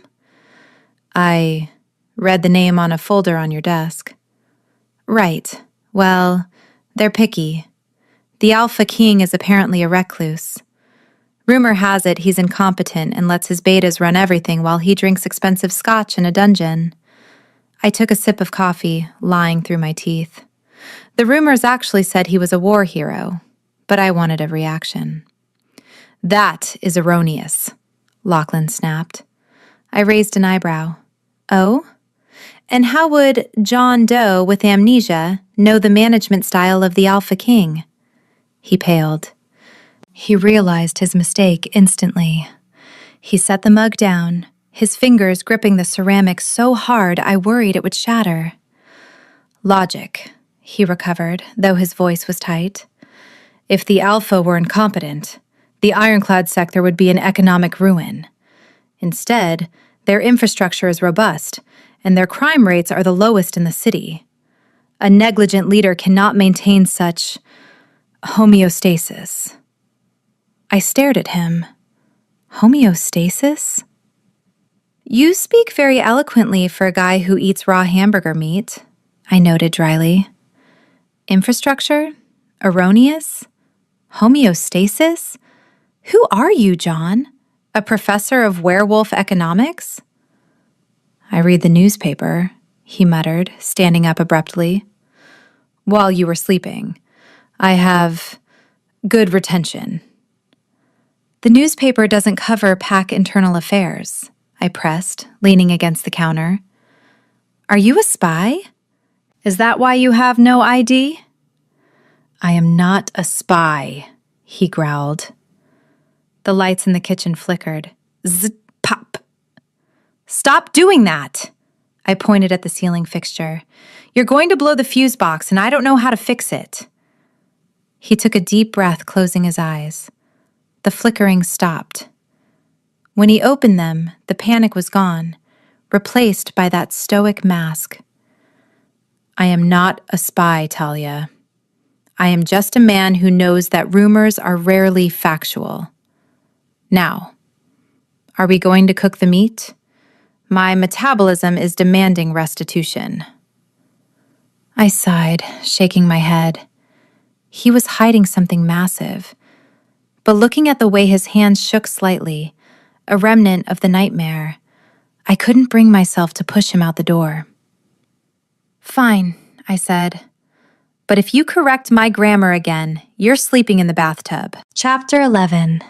I read the name on a folder on your desk. Right. Well, they're picky. The Alpha King is apparently a recluse. Rumor has it he's incompetent and lets his betas run everything while he drinks expensive scotch in a dungeon. I took a sip of coffee, lying through my teeth. The rumors actually said he was a war hero, but I wanted a reaction. That is erroneous, Lachlan snapped. I raised an eyebrow. Oh? And how would John Doe with amnesia know the management style of the Alpha King? He paled. He realized his mistake instantly. He set the mug down, his fingers gripping the ceramic so hard I worried it would shatter. Logic, he recovered, though his voice was tight. If the Alpha were incompetent, the ironclad sector would be an economic ruin. Instead, their infrastructure is robust, and their crime rates are the lowest in the city. A negligent leader cannot maintain such homeostasis. I stared at him. Homeostasis? You speak very eloquently for a guy who eats raw hamburger meat, I noted dryly. Infrastructure? Erroneous? Homeostasis? Who are you, John? A professor of werewolf economics? I read the newspaper, he muttered, standing up abruptly. While you were sleeping. I have good retention. The newspaper doesn't cover PAC internal affairs, I pressed, leaning against the counter. Are you a spy? Is that why you have no ID? I am not a spy, he growled. The lights in the kitchen flickered. Zzz, pop. Stop doing that! I pointed at the ceiling fixture. You're going to blow the fuse box, and I don't know how to fix it. He took a deep breath, closing his eyes. The flickering stopped. When he opened them, the panic was gone, replaced by that stoic mask. I am not a spy, Talia. I am just a man who knows that rumors are rarely factual. Now, are we going to cook the meat? My metabolism is demanding restitution. I sighed, shaking my head. He was hiding something massive. But looking at the way his hands shook slightly, a remnant of the nightmare, I couldn't bring myself to push him out the door. Fine, I said. But if you correct my grammar again, you're sleeping in the bathtub. Chapter 11.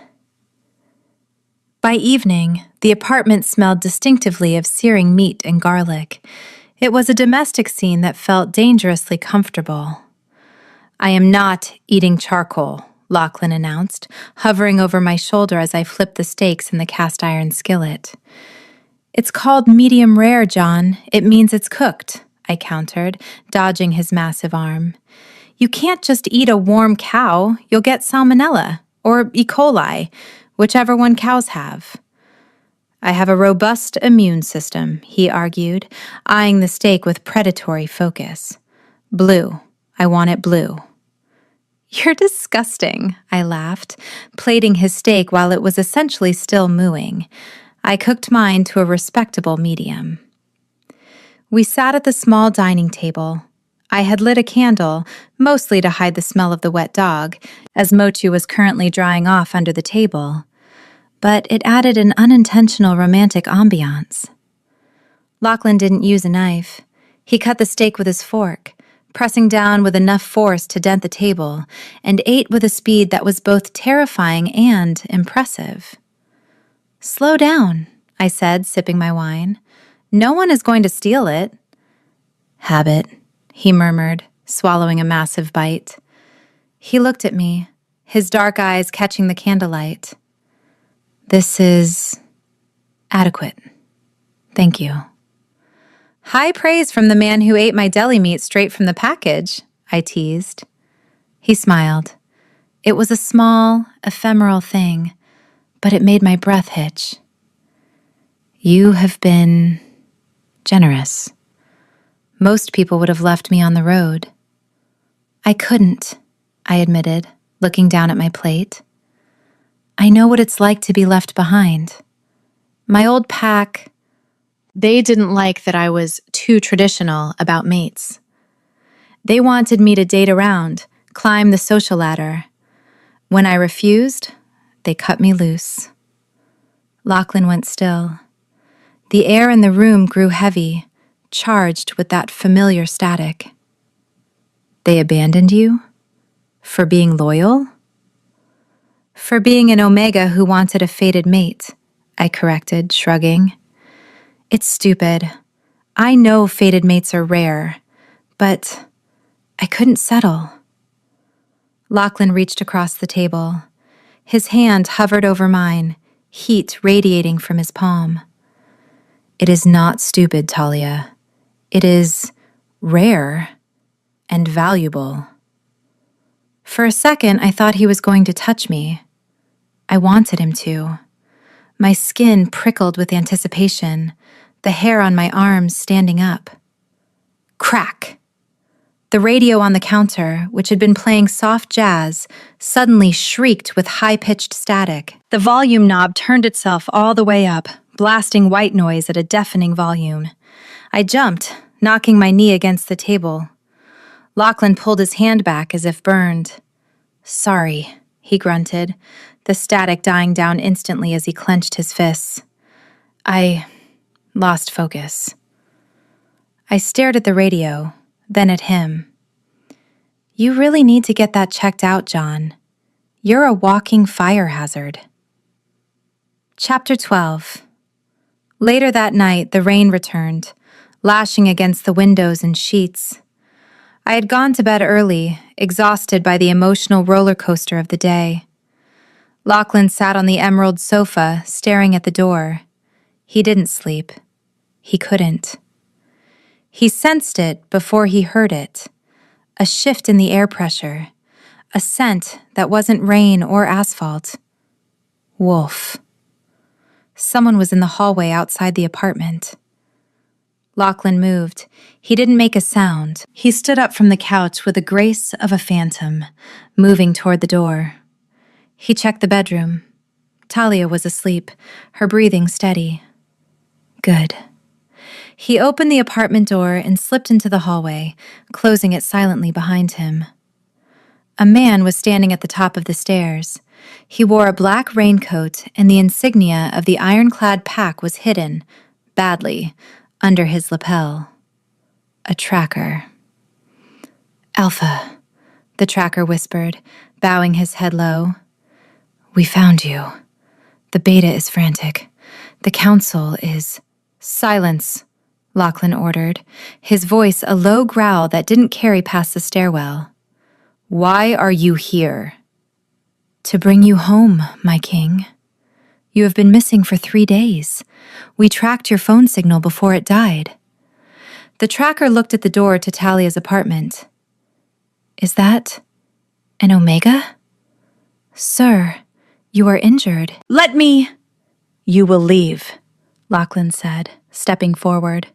By evening, the apartment smelled distinctively of searing meat and garlic. It was a domestic scene that felt dangerously comfortable. I am not eating charcoal, Lachlan announced, hovering over my shoulder as I flipped the steaks in the cast-iron skillet. It's called medium rare, John. It means it's cooked, I countered, dodging his massive arm. You can't just eat a warm cow. You'll get salmonella, or E. coli, whichever one cows have. I have a robust immune system, he argued, eyeing the steak with predatory focus. Blue. I want it blue. You're disgusting, I laughed, plating his steak while it was essentially still mooing. I cooked mine to a respectable medium. We sat at the small dining table. I had lit a candle, mostly to hide the smell of the wet dog, as Mochu was currently drying off under the table. But it added an unintentional romantic ambiance. Lachlan didn't use a knife. He cut the steak with his fork, pressing down with enough force to dent the table, and ate with a speed that was both terrifying and impressive. "Slow down," I said, sipping my wine. "No one is going to steal it." "Habit," he murmured, swallowing a massive bite. He looked at me, his dark eyes catching the candlelight. "This is adequate. Thank you." "High praise from the man who ate my deli meat straight from the package," I teased. He smiled. It was a small, ephemeral thing, but it made my breath hitch. "You have been generous. Most people would have left me on the road." "I couldn't," I admitted, looking down at my plate. "I know what it's like to be left behind. My old pack, they didn't like that I was too traditional about mates. They wanted me to date around, climb the social ladder. When I refused, they cut me loose." Lachlan went still. The air in the room grew heavy, charged with that familiar static. "They abandoned you? For being loyal?" "For being an Omega who wanted a fated mate," I corrected, shrugging. "It's stupid. I know fated mates are rare, but I couldn't settle." Lachlan reached across the table. His hand hovered over mine, heat radiating from his palm. "It is not stupid, Talia. It is rare and valuable." For a second, I thought he was going to touch me. I wanted him to. My skin prickled with anticipation, the hair on my arms standing up. Crack! The radio on the counter, which had been playing soft jazz, suddenly shrieked with high-pitched static. The volume knob turned itself all the way up, blasting white noise at a deafening volume. I jumped, knocking my knee against the table. Lachlan pulled his hand back as if burned. "Sorry," he grunted, the static dying down instantly as he clenched his fists. "I lost focus." I stared at the radio, then at him. "You really need to get that checked out, John. You're a walking fire hazard." Chapter 12. Later that night, the rain returned, lashing against the windows and sheets. I had gone to bed early, exhausted by the emotional roller coaster of the day. Lachlan sat on the emerald sofa, staring at the door. He didn't sleep. He couldn't. He sensed it before he heard it. A shift in the air pressure. A scent that wasn't rain or asphalt. Wolf. Someone was in the hallway outside the apartment. Lachlan moved. He didn't make a sound. He stood up from the couch with the grace of a phantom, moving toward the door. He checked the bedroom. Talia was asleep, her breathing steady. Good. He opened the apartment door and slipped into the hallway, closing it silently behind him. A man was standing at the top of the stairs. He wore a black raincoat, and the insignia of the ironclad pack was hidden, badly, under his lapel. A tracker. "Alpha," the tracker whispered, bowing his head low. "We found you. The beta is frantic. The council is—" "Silence," Lachlan ordered, his voice a low growl that didn't carry past the stairwell. "Why are you here?" "To bring you home, my king. You have been missing for 3 days. We tracked your phone signal before it died." The tracker looked at the door to Talia's apartment. "Is that an Omega?" "Sir, you are injured." "Let me—" "You will leave," Lachlan said, stepping forward.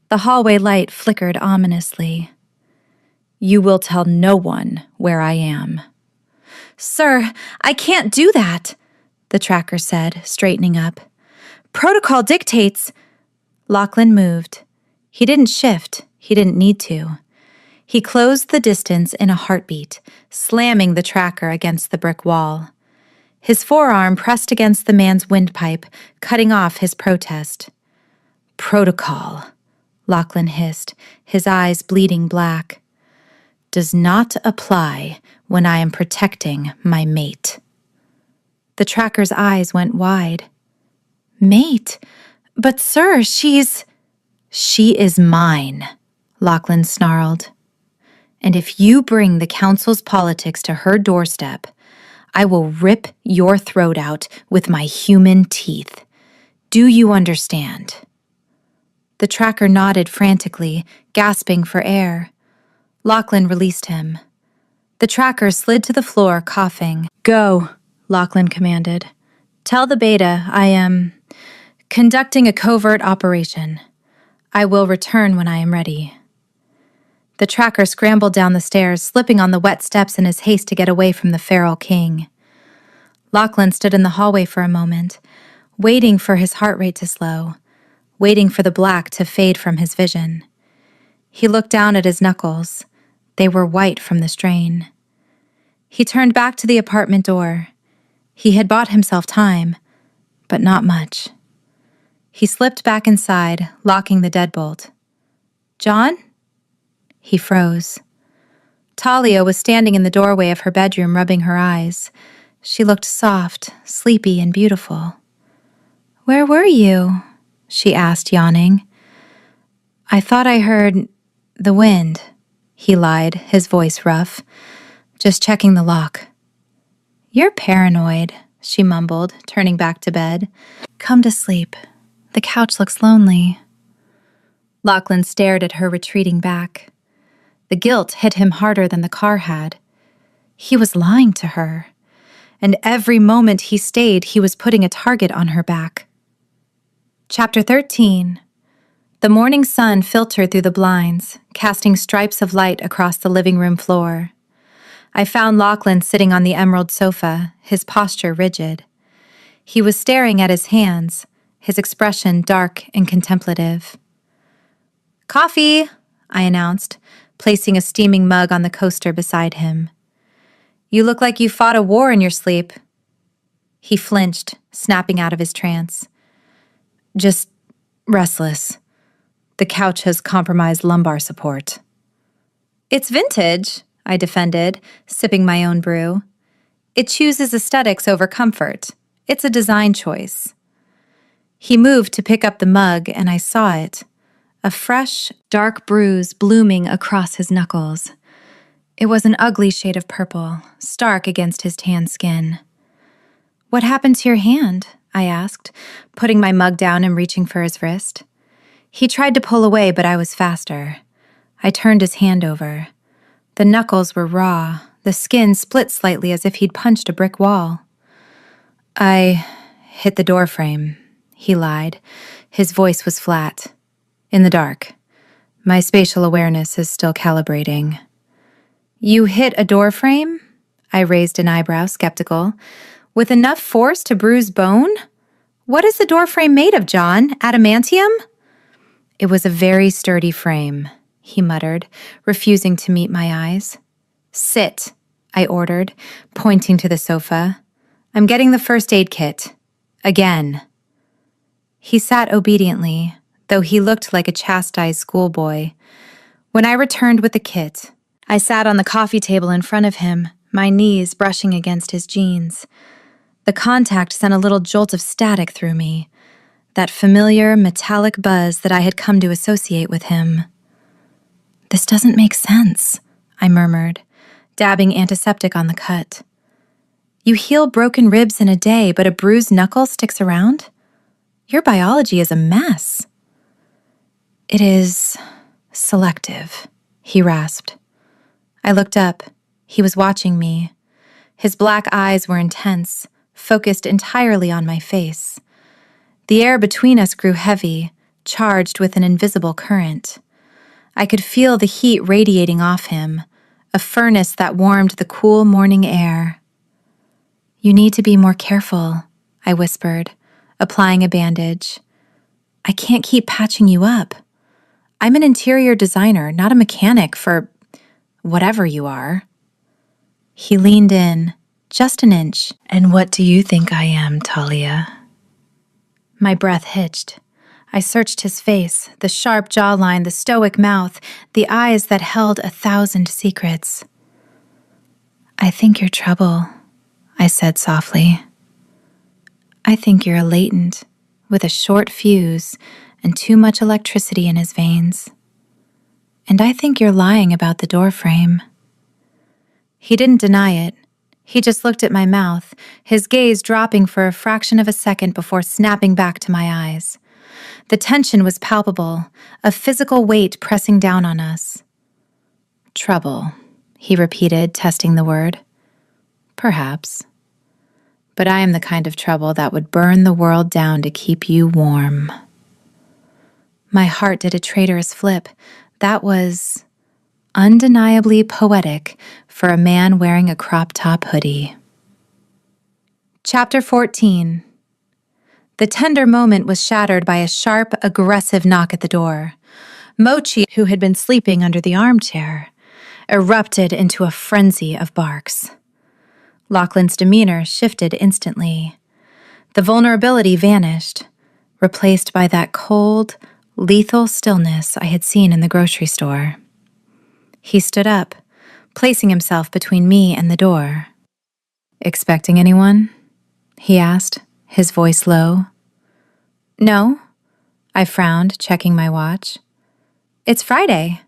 The hallway light flickered ominously. "You will tell no one where I am." "Sir, I can't do that," the tracker said, straightening up. "Protocol dictates—" Lachlan moved. He didn't shift. He didn't need to. He closed the distance in a heartbeat, slamming the tracker against the brick wall. His forearm pressed against the man's windpipe, cutting off his protest. "Protocol," Lachlan hissed, his eyes bleeding black. does not apply when I am protecting my mate." The tracker's eyes went wide. "Mate? But sir, She is mine," Lachlan snarled. "And if you bring the council's politics to her doorstep, I will rip your throat out with my human teeth. Do you understand?" The tracker nodded frantically, gasping for air. Lachlan released him. The tracker slid to the floor, coughing. "Go," Lachlan commanded. "Tell the beta I am conducting a covert operation. I will return when I am ready." The tracker scrambled down the stairs, slipping on the wet steps in his haste to get away from the feral king. Lachlan stood in the hallway for a moment, waiting for his heart rate to slow, waiting for the black to fade from his vision. He looked down at his knuckles. They were white from the strain. He turned back to the apartment door. He had bought himself time, but not much. He slipped back inside, locking the deadbolt. "John?" He froze. Talia was standing in the doorway of her bedroom, rubbing her eyes. She looked soft, sleepy, and beautiful. "Where were you?" she asked, yawning. "I thought I heard the wind," he lied, his voice rough. "Just checking the lock." "You're paranoid," she mumbled, turning back to bed. "Come to sleep. The couch looks lonely." Lachlan stared at her retreating back. The guilt hit him harder than the car had. He was lying to her, and every moment he stayed, he was putting a target on her back. Chapter 13. The morning sun filtered through the blinds, casting stripes of light across the living room floor. I found Lachlan sitting on the emerald sofa, his posture rigid. He was staring at his hands, his expression dark and contemplative. "Coffee," I announced, placing a steaming mug on the coaster beside him. "You look like you fought a war in your sleep." He flinched, snapping out of his trance. "Just restless. The couch has compromised lumbar support." "It's vintage," I defended, sipping my own brew. "It chooses aesthetics over comfort. It's a design choice." He moved to pick up the mug, and I saw it. A fresh, dark bruise blooming across his knuckles. It was an ugly shade of purple, stark against his tan skin. "What happened to your hand?" I asked, putting my mug down and reaching for his wrist. He tried to pull away, but I was faster. I turned his hand over. The knuckles were raw, the skin split slightly as if he'd punched a brick wall. "I hit the doorframe," he lied. His voice was flat. "In the dark. My spatial awareness is still calibrating." "You hit a doorframe?" I raised an eyebrow, skeptical. "With enough force to bruise bone? What is the doorframe made of, John? Adamantium?" "It was a very sturdy frame," he muttered, refusing to meet my eyes. "Sit," I ordered, pointing to the sofa. "I'm getting the first aid kit. Again." He sat obediently, though he looked like a chastised schoolboy. When I returned with the kit, I sat on the coffee table in front of him, my knees brushing against his jeans. The contact sent a little jolt of static through me, that familiar metallic buzz that I had come to associate with him. "This doesn't make sense," I murmured, dabbing antiseptic on the cut. "You heal broken ribs in a day, but a bruised knuckle sticks around? Your biology is a mess." "It is selective," he rasped. I looked up. He was watching me. His black eyes were intense, focused entirely on my face. The air between us grew heavy, charged with an invisible current. I could feel the heat radiating off him, a furnace that warmed the cool morning air. "You need to be more careful," I whispered, applying a bandage. "I can't keep patching you up. I'm an interior designer, not a mechanic for whatever you are." He leaned in, just an inch. "And what do you think I am, Talia?" My breath hitched. I searched his face, the sharp jawline, the stoic mouth, the eyes that held 1,000 secrets. "I think you're trouble," I said softly. "I think you're a latent, with a short fuse and too much electricity in his veins. And I think you're lying about the doorframe." He didn't deny it. He just looked at my mouth, his gaze dropping for a fraction of a second before snapping back to my eyes. The tension was palpable, a physical weight pressing down on us. "Trouble," he repeated, testing the word. "Perhaps. But I am the kind of trouble that would burn the world down to keep you warm." My heart did a traitorous flip. That was undeniably poetic for a man wearing a crop top hoodie. Chapter 14. The tender moment was shattered by a sharp, aggressive knock at the door. Mochi, who had been sleeping under the armchair, erupted into a frenzy of barks. Lachlan's demeanor shifted instantly. The vulnerability vanished, replaced by that cold, lethal stillness I had seen in the grocery store. He stood up, placing himself between me and the door. "Expecting anyone?" he asked, his voice low. "No," I frowned, checking my watch. "It's Friday.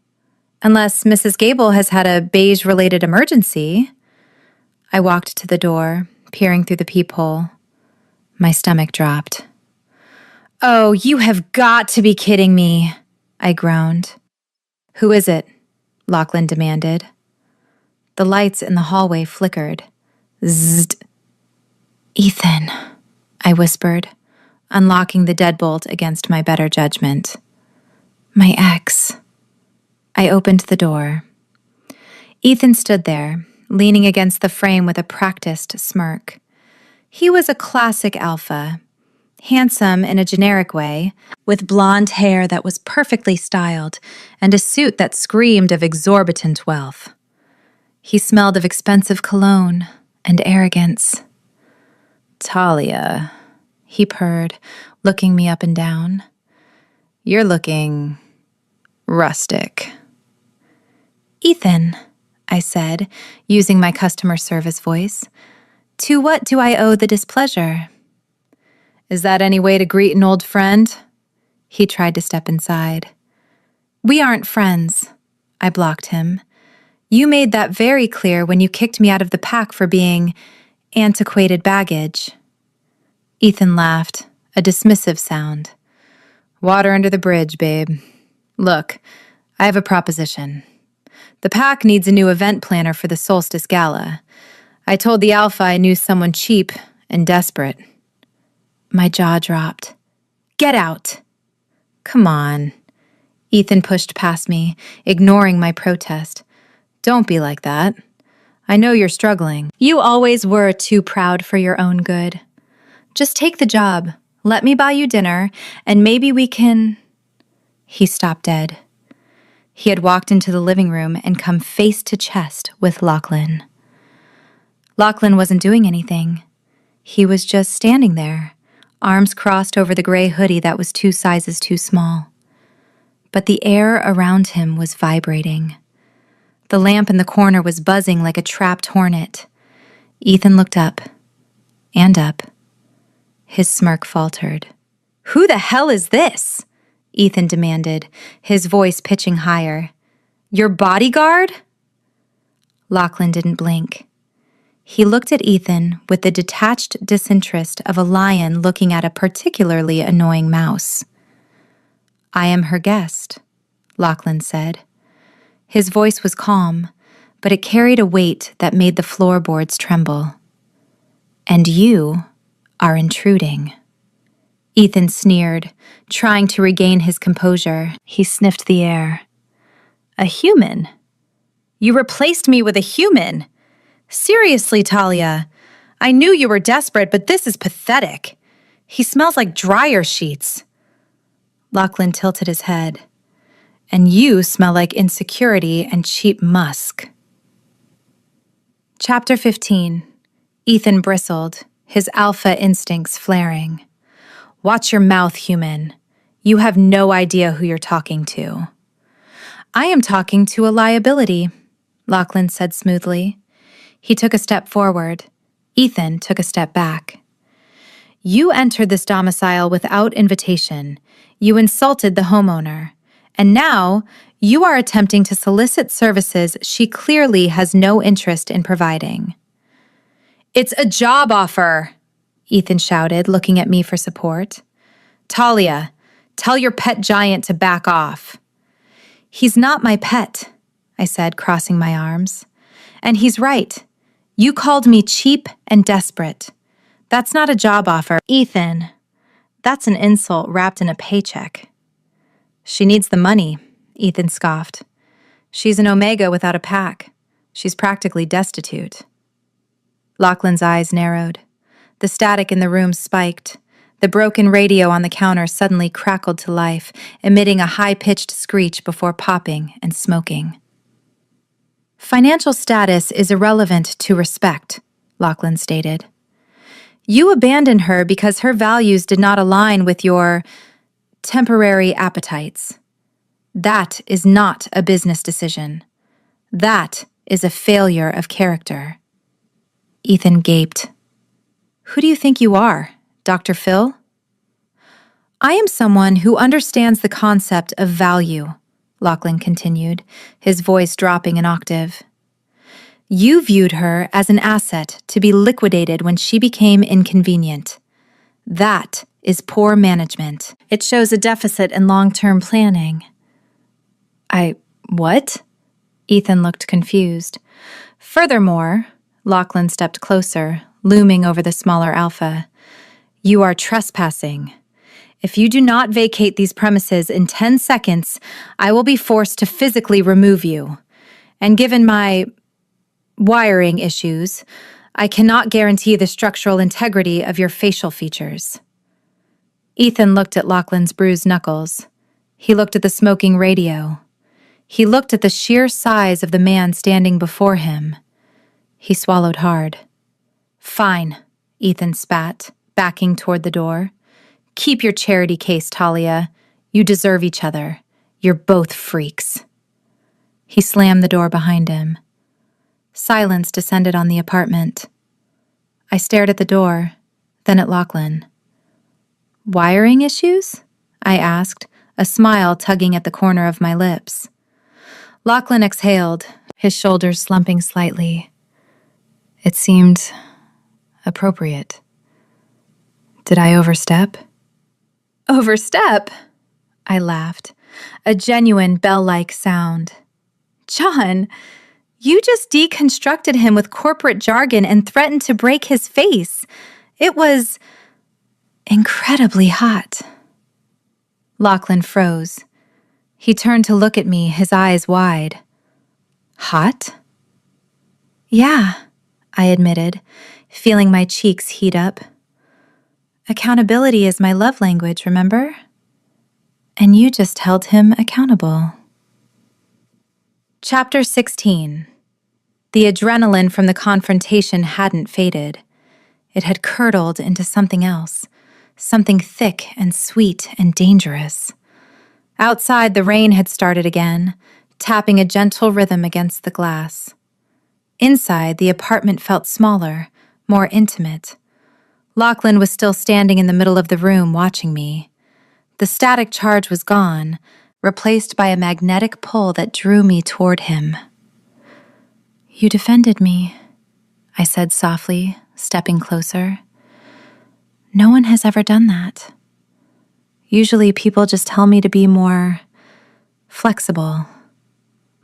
Unless Mrs. Gable has had a beige-related emergency." I walked to the door, peering through the peephole. My stomach dropped. "Oh, you have got to be kidding me," I groaned. "Who is it?" Lachlan demanded. The lights in the hallway flickered. Zzzt. "Ethan," I whispered, unlocking the deadbolt against my better judgment. "My ex." I opened the door. Ethan stood there, leaning against the frame with a practiced smirk. He was a classic alpha, handsome in a generic way, with blonde hair that was perfectly styled and a suit that screamed of exorbitant wealth. He smelled of expensive cologne and arrogance. "Talia," he purred, looking me up and down. "You're looking rustic." "Ethan," I said, using my customer service voice, "to what do I owe the displeasure?" "Is that any way to greet an old friend?" He tried to step inside. "We aren't friends," I blocked him. "You made that very clear when you kicked me out of the pack for being antiquated baggage." Ethan laughed, a dismissive sound. "Water under the bridge, babe. Look, I have a proposition. The pack needs a new event planner for the Solstice Gala. I told the Alpha I knew someone cheap and desperate." My jaw dropped. "Get out!" "Come on." Ethan pushed past me, ignoring my protest. "Don't be like that. I know you're struggling. You always were too proud for your own good. Just take the job. Let me buy you dinner, and maybe we can—" He stopped dead. He had walked into the living room and come face to chest with Lachlan. Lachlan wasn't doing anything. He was just standing there, arms crossed over the gray hoodie that was 2 sizes too small. But the air around him was vibrating. The lamp in the corner was buzzing like a trapped hornet. Ethan looked up and up. His smirk faltered. "Who the hell is this?" Ethan demanded, his voice pitching higher. "Your bodyguard?" Lachlan didn't blink. He looked at Ethan with the detached disinterest of a lion looking at a particularly annoying mouse. "I am her guest," Lachlan said. His voice was calm, but it carried a weight that made the floorboards tremble. "And you are intruding." Ethan sneered, trying to regain his composure. He sniffed the air. "A human? You replaced me with a human? Seriously, Talia, I knew you were desperate, but this is pathetic. He smells like dryer sheets." Lachlan tilted his head. "And you smell like insecurity and cheap musk." Chapter 15. Ethan bristled, his alpha instincts flaring. "Watch your mouth, human. You have no idea who you're talking to. I am talking to a liability, Lachlan said smoothly. He took a step forward. Ethan took a step back. You entered this domicile without invitation. You insulted the homeowner. And now, you are attempting to solicit services she clearly has no interest in providing. It's a job offer, Ethan shouted, looking at me for support. Talia, tell your pet giant to back off. He's not my pet, I said, crossing my arms. And he's right. You called me cheap and desperate. That's not a job offer, Ethan. That's an insult wrapped in a paycheck. She needs the money, Ethan scoffed. She's an omega without a pack. She's practically destitute. Lachlan's eyes narrowed. The static in the room spiked. The broken radio on the counter suddenly crackled to life, emitting a high-pitched screech before popping and smoking. Financial status is irrelevant to respect, Lachlan stated. You abandoned her because her values did not align with your temporary appetites. That is not a business decision. That is a failure of character. Ethan gaped. Who do you think you are, Dr. Phil? I am someone who understands the concept of value, Lachlan continued, his voice dropping an octave. You viewed her as an asset to be liquidated when she became inconvenient. That is poor management. It shows a deficit in long-term planning. What? Ethan looked confused. Furthermore, Lachlan stepped closer, looming over the smaller Alpha. You are trespassing. If you do not vacate these premises in 10 seconds, I will be forced to physically remove you. And given my wiring issues, I cannot guarantee the structural integrity of your facial features. Ethan looked at Lachlan's bruised knuckles. He looked at the smoking radio. He looked at the sheer size of the man standing before him. He swallowed hard. Fine, Ethan spat, backing toward the door. Keep your charity case, Talia. You deserve each other. You're both freaks. He slammed the door behind him. Silence descended on the apartment. I stared at the door, then at Lachlan. Wiring issues? I asked, a smile tugging at the corner of my lips. Lachlan exhaled, his shoulders slumping slightly. It seemed appropriate. Did I overstep? Overstep? I laughed, a genuine bell-like sound. John, you just deconstructed him with corporate jargon and threatened to break his face. It was incredibly hot. Lachlan froze. He turned to look at me, his eyes wide. Hot? Yeah, I admitted, feeling my cheeks heat up. Accountability is my love language, remember? And you just held him accountable. Chapter 16. The adrenaline from the confrontation hadn't faded. It had curdled into something else, something thick and sweet and dangerous. Outside, the rain had started again, tapping a gentle rhythm against the glass. Inside, the apartment felt smaller, more intimate. Lachlan was still standing in the middle of the room watching me. The static charge was gone, replaced by a magnetic pull that drew me toward him. You defended me, I said softly, stepping closer. No one has ever done that. Usually people just tell me to be more flexible,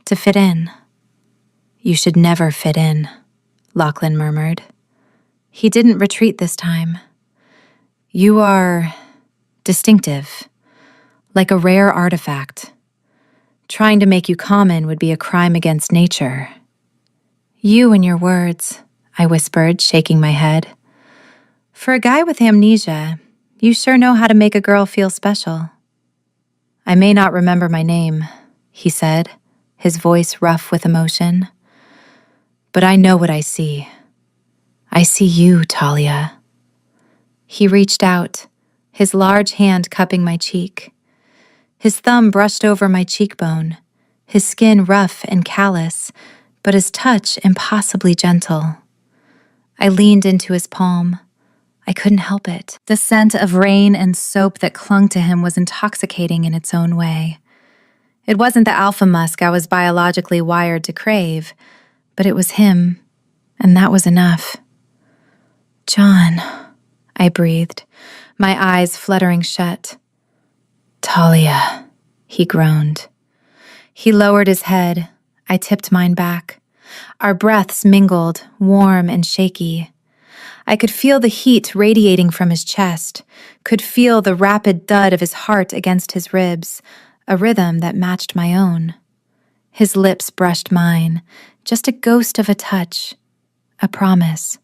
to fit in. You should never fit in, Lachlan murmured. He didn't retreat this time. You are distinctive, like a rare artifact. Trying to make you common would be a crime against nature. You and your words, I whispered, shaking my head. For a guy with amnesia, you sure know how to make a girl feel special. I may not remember my name, he said, his voice rough with emotion. But I know what I see. I see you, Talia. He reached out, his large hand cupping my cheek. His thumb brushed over my cheekbone, his skin rough and callous, but his touch impossibly gentle. I leaned into his palm. I couldn't help it. The scent of rain and soap that clung to him was intoxicating in its own way. It wasn't the alpha musk I was biologically wired to crave, but it was him, and that was enough. "John," I breathed, my eyes fluttering shut. "Talia," he groaned. He lowered his head. I tipped mine back. Our breaths mingled, warm and shaky. I could feel the heat radiating from his chest, could feel the rapid thud of his heart against his ribs, a rhythm that matched my own. His lips brushed mine, just a ghost of a touch, a promise.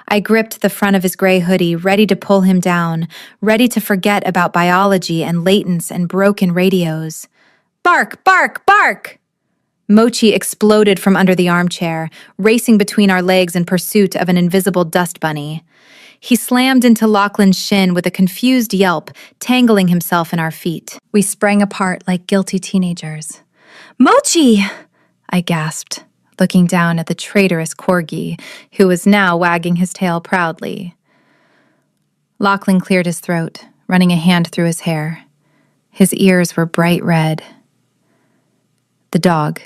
I gripped the front of his gray hoodie, ready to pull him down, ready to forget about biology and latents and broken radios. "Bark! Bark! Bark!" Mochi exploded from under the armchair, racing between our legs in pursuit of an invisible dust bunny. He slammed into Lachlan's shin with a confused yelp, tangling himself in our feet. We sprang apart like guilty teenagers. "Mochi!" I gasped, looking down at the traitorous corgi, who was now wagging his tail proudly. Lachlan cleared his throat, running a hand through his hair. His ears were bright red. "The dog,"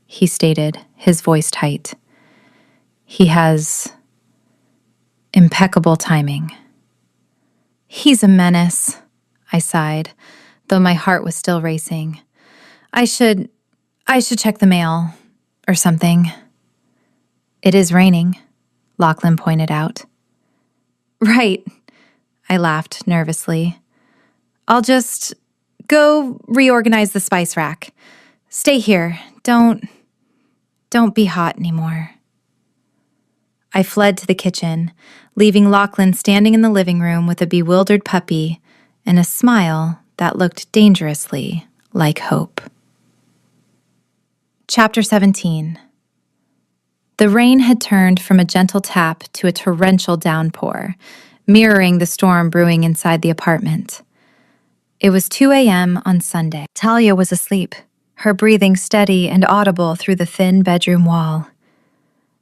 he stated, his voice tight. "He has impeccable timing." "He's a menace," I sighed, though my heart was still racing. I should check the mail, or something." "It is raining," Lachlan pointed out. "Right," I laughed nervously. "I'll just go reorganize the spice rack. Stay here. Don't be hot anymore." I fled to the kitchen, leaving Lachlan standing in the living room with a bewildered puppy and a smile that looked dangerously like hope. Chapter 17. The rain had turned from a gentle tap to a torrential downpour, mirroring the storm brewing inside the apartment. It was 2 a.m. on Sunday. Talia was asleep, her breathing steady and audible through the thin bedroom wall.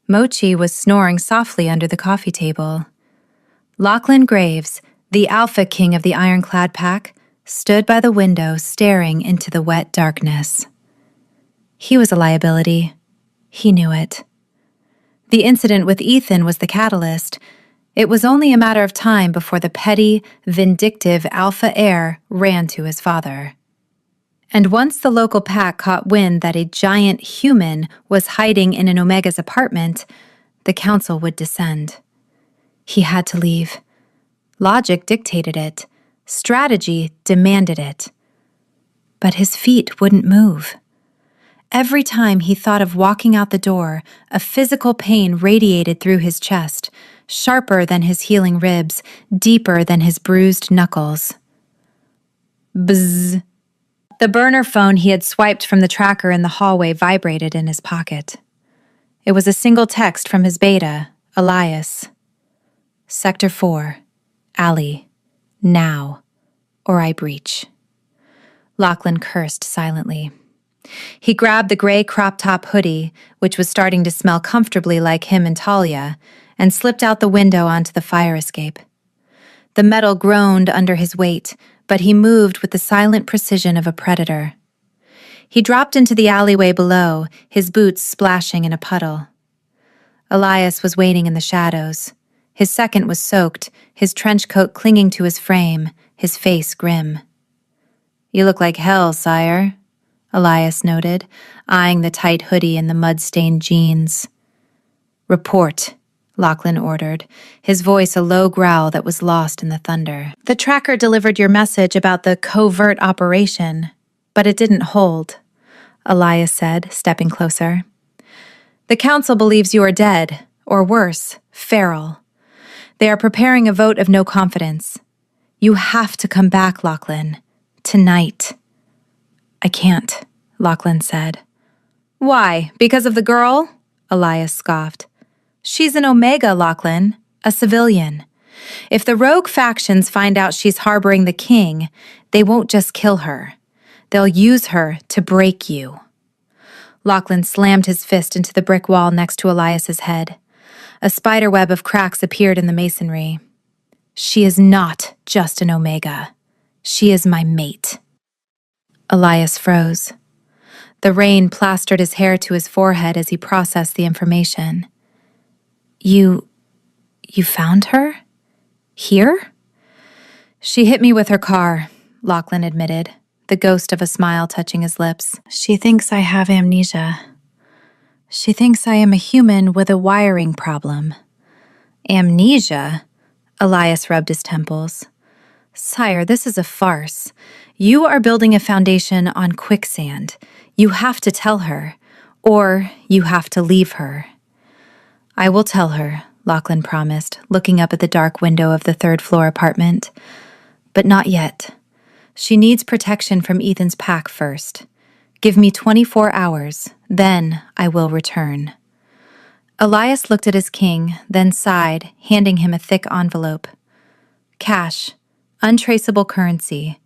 Mochi was snoring softly under the coffee table. Lachlan Graves, the alpha king of the ironclad pack, stood by the window staring into the wet darkness. He was a liability. He knew it. The incident with Ethan was the catalyst. It was only a matter of time before the petty, vindictive alpha heir ran to his father. And once the local pack caught wind that a giant human was hiding in an Omega's apartment, the council would descend. He had to leave. Logic dictated it. Strategy demanded it. But his feet wouldn't move. Every time he thought of walking out the door, a physical pain radiated through his chest, sharper than his healing ribs, deeper than his bruised knuckles. Bzzz. The burner phone he had swiped from the tracker in the hallway vibrated in his pocket. It was a single text from his beta, Elias. "Sector 4, Allie, now, or I breach." Lachlan cursed silently. He grabbed the gray crop-top hoodie, which was starting to smell comfortably like him and Talia, and slipped out the window onto the fire escape. The metal groaned under his weight, but he moved with the silent precision of a predator. He dropped into the alleyway below, his boots splashing in a puddle. Elias was waiting in the shadows. His second was soaked, his trench coat clinging to his frame, his face grim. "You look like hell, sire," Elias noted, eyeing the tight hoodie and the mud-stained jeans. "Report," Lachlan ordered, his voice a low growl that was lost in the thunder. "The tracker delivered your message about the covert operation, but it didn't hold," Elias said, stepping closer. "The council believes you are dead, or worse, feral. They are preparing a vote of no confidence. You have to come back, Lachlan. Tonight." "I can't," Lachlan said. "Why, because of the girl?" Elias scoffed. "She's an Omega, Lachlan, a civilian. If the rogue factions find out she's harboring the king, they won't just kill her. They'll use her to break you. Lachlan slammed his fist into the brick wall next to Elias's head. A spiderweb of cracks appeared in the masonry. She is not just an Omega. She is my mate. Elias froze. The rain plastered his hair to his forehead as he processed the information. You found her? Here? She hit me with her car, Lachlan admitted, the ghost of a smile touching his lips. She thinks I have amnesia. She thinks I am a human with a wiring problem. Amnesia? Elias rubbed his temples. Sire, this is a farce. You are building a foundation on quicksand. You have to tell her, or you have to leave her. I will tell her, Lachlan promised, looking up at the dark window of the third-floor apartment. But not yet. She needs protection from Ethan's pack first. Give me 24 hours, then I will return. Elias looked at his king, then sighed, handing him a thick envelope. Cash, untraceable currency.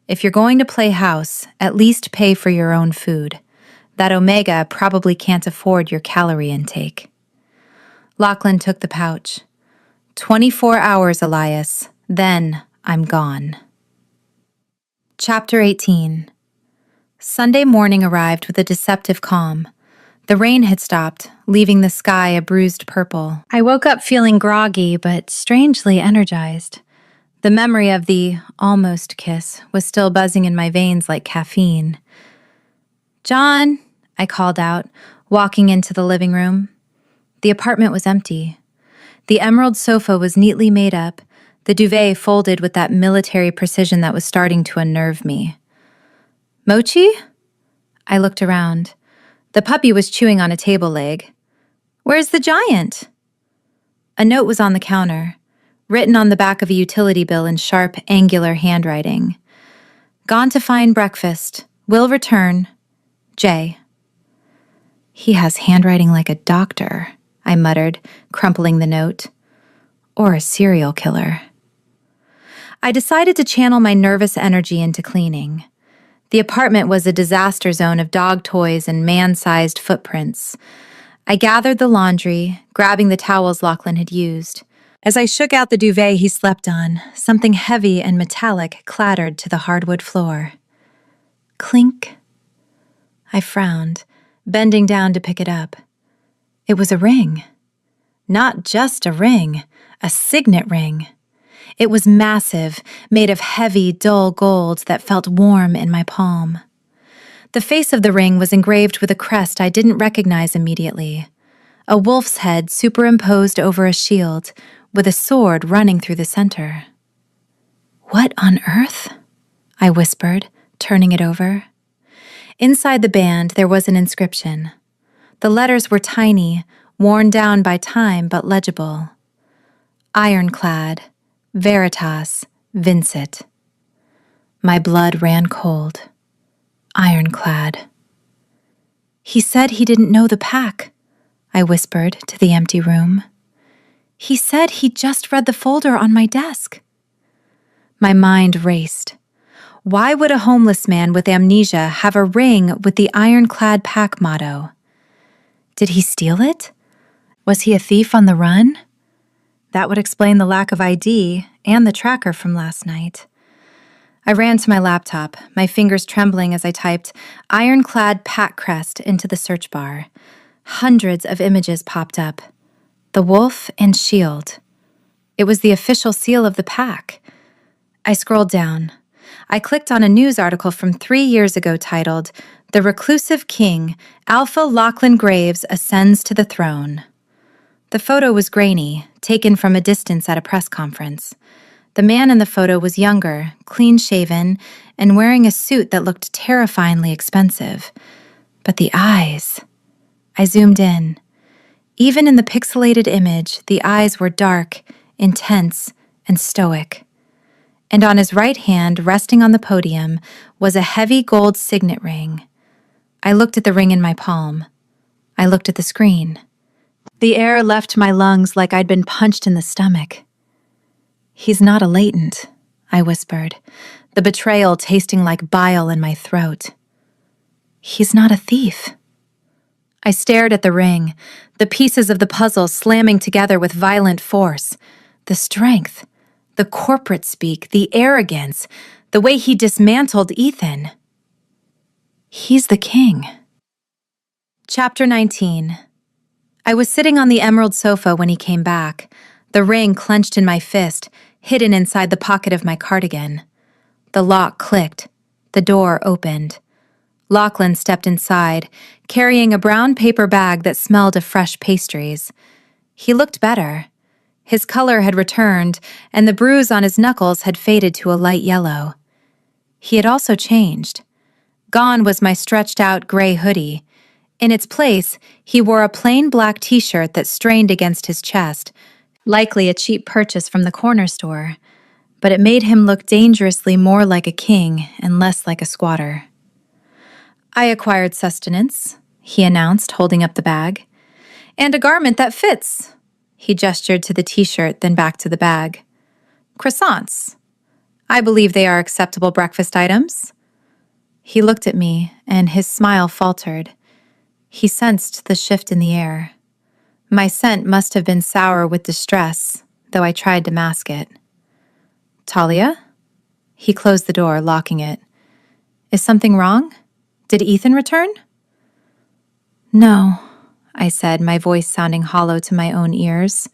If you're going to play house, at least pay for your own food. That Omega probably can't afford your calorie intake. Lachlan took the pouch. 24 hours, Elias. Then I'm gone. Chapter 18. Sunday morning arrived with a deceptive calm. The rain had stopped, leaving the sky a bruised purple. I woke up feeling groggy, but strangely energized. The memory of the almost kiss was still buzzing in my veins like caffeine. John, I called out, walking into the living room. The apartment was empty. The emerald sofa was neatly made up, the duvet folded with that military precision that was starting to unnerve me. Mochi? I looked around. The puppy was chewing on a table leg. Where's the giant? A note was on the counter, written on the back of a utility bill in sharp, angular handwriting. Gone to find breakfast. Will return. Jay. He has handwriting like a doctor, I muttered, crumpling the note. Or a serial killer. I decided to channel my nervous energy into cleaning. The apartment was a disaster zone of dog toys and man-sized footprints. I gathered the laundry, grabbing the towels Lachlan had used. As I shook out the duvet he slept on, something heavy and metallic clattered to the hardwood floor. Clink. I frowned, bending down to pick it up. It was a ring. Not just a ring, a signet ring. It was massive, made of heavy, dull gold that felt warm in my palm. The face of the ring was engraved with a crest I didn't recognize immediately. A wolf's head superimposed over a shield, with a sword running through the center. What on earth? I whispered, turning it over. Inside the band, there was an inscription. The letters were tiny, worn down by time but legible. Ironclad, Veritas, Vincit. My blood ran cold. Ironclad. He said he didn't know the pack, I whispered to the empty room. He said he just read the folder on my desk. My mind raced. Why would a homeless man with amnesia have a ring with the Ironclad pack motto? Did he steal it? Was he a thief on the run? That would explain the lack of ID and the tracker from last night. I ran to my laptop, my fingers trembling as I typed Ironclad pack crest into the search bar. Hundreds of images popped up. The wolf and shield. It was the official seal of the pack. I scrolled down. I clicked on a news article from 3 years ago titled, The Reclusive King, Alpha Lachlan Graves Ascends to the Throne. The photo was grainy, taken from a distance at a press conference. The man in the photo was younger, clean-shaven, and wearing a suit that looked terrifyingly expensive. But the eyes... I zoomed in. Even in the pixelated image, the eyes were dark, intense, and stoic. And on his right hand, resting on the podium, was a heavy gold signet ring. I looked at the ring in my palm. I looked at the screen. The air left my lungs like I'd been punched in the stomach. "He's not a latent," I whispered, the betrayal tasting like bile in my throat. "He's not a thief." I stared at the ring, the pieces of the puzzle slamming together with violent force. The strength, the corporate speak, the arrogance, the way he dismantled Ethan. "He's the king." Chapter 19. I was sitting on the emerald sofa when he came back, the ring clenched in my fist, hidden inside the pocket of my cardigan. The lock clicked. The door opened. Lachlan stepped inside, carrying a brown paper bag that smelled of fresh pastries. He looked better. His color had returned, and the bruise on his knuckles had faded to a light yellow. He had also changed. Gone was my stretched-out gray hoodie. In its place, he wore a plain black t-shirt that strained against his chest, likely a cheap purchase from the corner store, but it made him look dangerously more like a king and less like a squatter. "I acquired sustenance," he announced, holding up the bag. "And a garment that fits." He gestured to the t-shirt, then back to the bag. "Croissants. I believe they are acceptable breakfast items." He looked at me, and his smile faltered. He sensed the shift in the air. My scent must have been sour with distress, though I tried to mask it. "Talia?" He closed the door, locking it. "Is something wrong? Did Ethan return?" "No," I said, my voice sounding hollow to my own ears.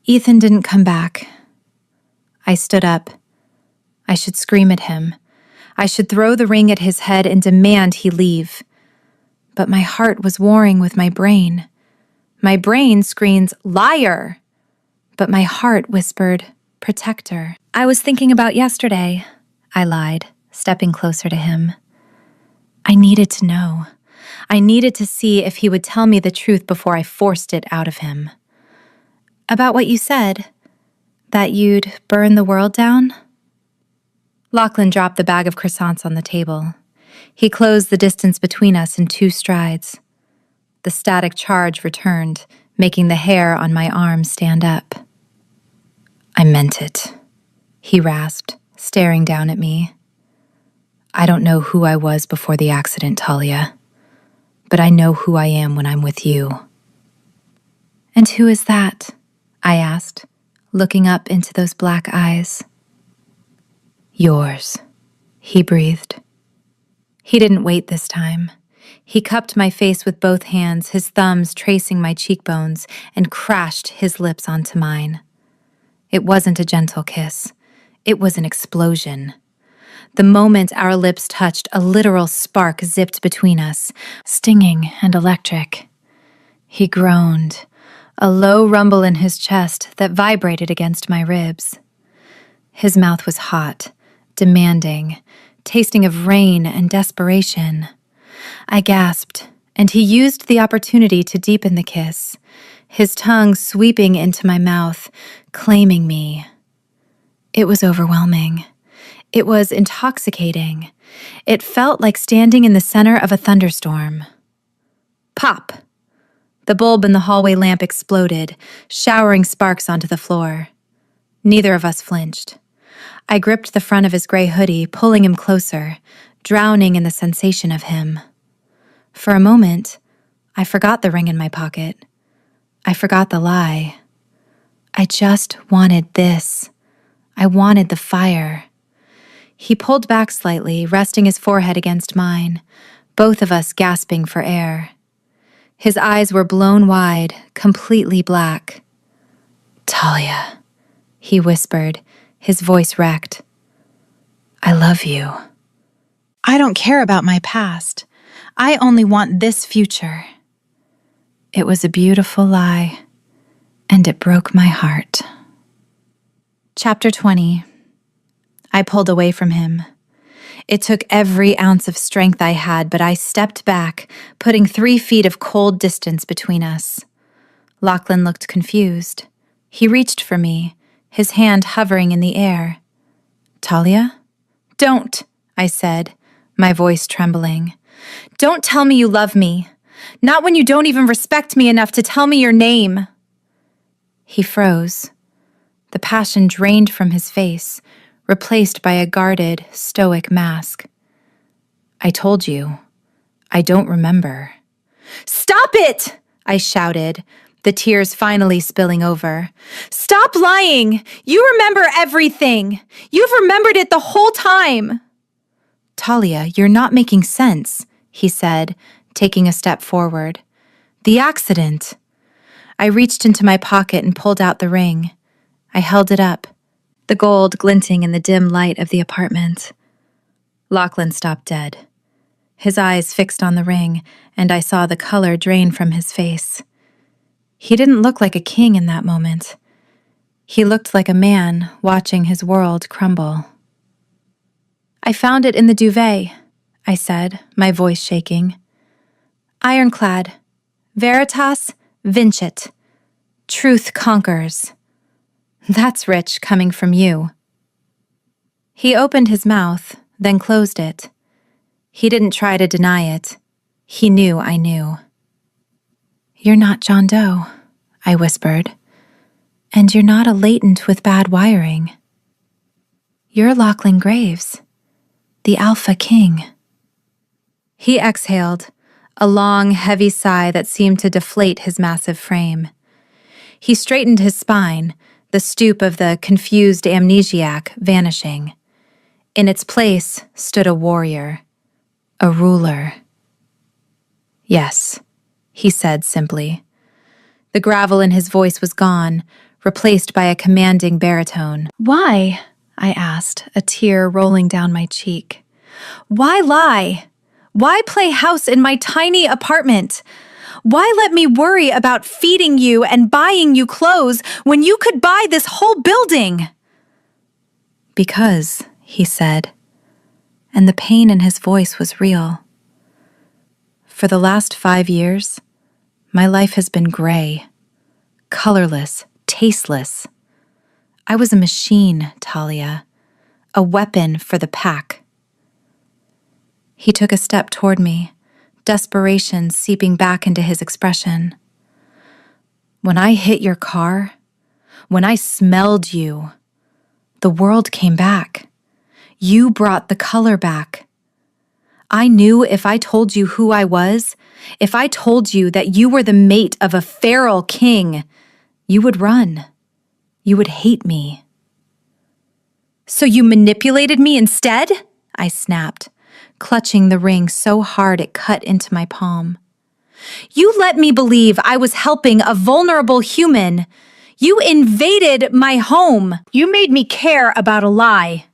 "Ethan didn't come back." I stood up. I should scream at him. I should throw the ring at his head and demand he leave. But my heart was warring with my brain. My brain screamed, "Liar!" But my heart whispered, "Protector." "I was thinking about yesterday," I lied, stepping closer to him. I needed to know. I needed to see if he would tell me the truth before I forced it out of him. "About what you said, that you'd burn the world down?" Lachlan dropped the bag of croissants on the table. He closed the distance between us in 2 strides. The static charge returned, making the hair on my arm stand up. "I meant it," he rasped, staring down at me. "I don't know who I was before the accident, Talia, but I know who I am when I'm with you." "And who is that?" I asked, looking up into those black eyes. "Yours," he breathed. He didn't wait this time. He cupped my face with both hands, his thumbs tracing my cheekbones, and crashed his lips onto mine. It wasn't a gentle kiss. It was an explosion. The moment our lips touched, a literal spark zipped between us, stinging and electric. He groaned, a low rumble in his chest that vibrated against my ribs. His mouth was hot, demanding, tasting of rain and desperation. I gasped, and he used the opportunity to deepen the kiss, his tongue sweeping into my mouth, claiming me. It was overwhelming. It was intoxicating. It felt like standing in the center of a thunderstorm. Pop! The bulb in the hallway lamp exploded, showering sparks onto the floor. Neither of us flinched. I gripped the front of his gray hoodie, pulling him closer, drowning in the sensation of him. For a moment, I forgot the ring in my pocket. I forgot the lie. I just wanted this. I wanted the fire. He pulled back slightly, resting his forehead against mine, both of us gasping for air. His eyes were blown wide, completely black. "Talia," he whispered, his voice wrecked. "I love you. I don't care about my past. I only want this future." It was a beautiful lie, and it broke my heart. Chapter 20. I pulled away from him. It took every ounce of strength I had, but I stepped back, putting 3 feet of cold distance between us. Lachlan looked confused. He reached for me, his hand hovering in the air. "Talia?" "Don't," I said, my voice trembling. "Don't tell me you love me. Not when you don't even respect me enough to tell me your name." He froze. the passion drained from his face, replaced by a guarded, stoic mask. "I told you. I don't remember." "Stop it!" I shouted, the tears finally spilling over. "Stop lying! You remember everything! You've remembered it the whole time!" "Talia, you're not making sense," he said, taking a step forward. "The accident." I reached into my pocket and pulled out the ring. I held it up, the gold glinting in the dim light of the apartment. Lachlan stopped dead. His eyes fixed on the ring, and I saw the color drain from his face. He didn't look like a king in that moment. He looked like a man watching his world crumble. "I found it in the duvet," I said, my voice shaking. "Ironclad. Veritas vincit. Truth conquers. That's rich coming from you." He opened his mouth, then closed it. He didn't try to deny it. He knew I knew. "You're not John Doe," I whispered. "And you're not a latent with bad wiring. You're Lachlan Graves, the Alpha King." He exhaled, a long, heavy sigh that seemed to deflate his massive frame. He straightened his spine, the stoop of the confused amnesiac vanishing. In its place stood a warrior, a ruler. "Yes," he said simply. The gravel in his voice was gone, replaced by a commanding baritone. "Why?" I asked, a tear rolling down my cheek. "Why lie? Why play house in my tiny apartment? Why let me worry about feeding you and buying you clothes when you could buy this whole building?" "Because," he said, and the pain in his voice was real. "For the last 5 years, my life has been gray, colorless, tasteless. I was a machine, Talia, a weapon for the pack." He took a step toward me, desperation seeping back into his expression. "When I hit your car, when I smelled you, the world came back. You brought the color back. I knew if I told you who I was, if I told you that you were the mate of a feral king, you would run. You would hate me." "So you manipulated me instead?" I snapped, clutching the ring so hard it cut into my palm. "You let me believe I was helping a vulnerable human. You invaded my home. You made me care about a lie."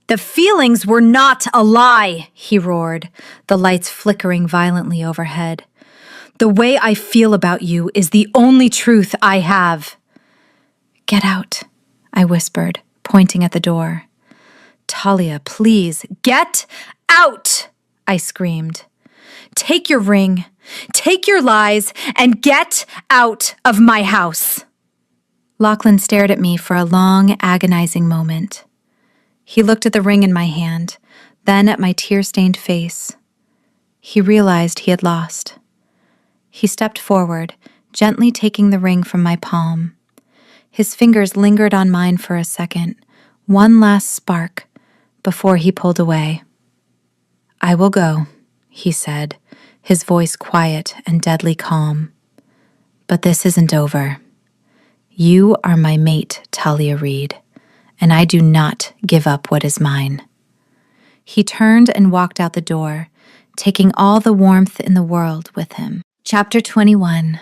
"The feelings were not a lie," he roared, the lights flickering violently overhead. "The way I feel about you is the only truth I have." "Get out," I whispered, pointing at the door. "Talia, please, get out!" I screamed. "Take your ring, take your lies, and get out of my house." Lachlan stared at me for a long, agonizing moment. He looked at the ring in my hand, then at my tear-stained face. He realized he had lost. He stepped forward, gently taking the ring from my palm. His fingers lingered on mine for a second, one last spark, before he pulled away. "I will go," he said, his voice quiet and deadly calm. "But this isn't over. You are my mate, Talia Reed, and I do not give up what is mine." He turned and walked out the door, taking all the warmth in the world with him. Chapter 21.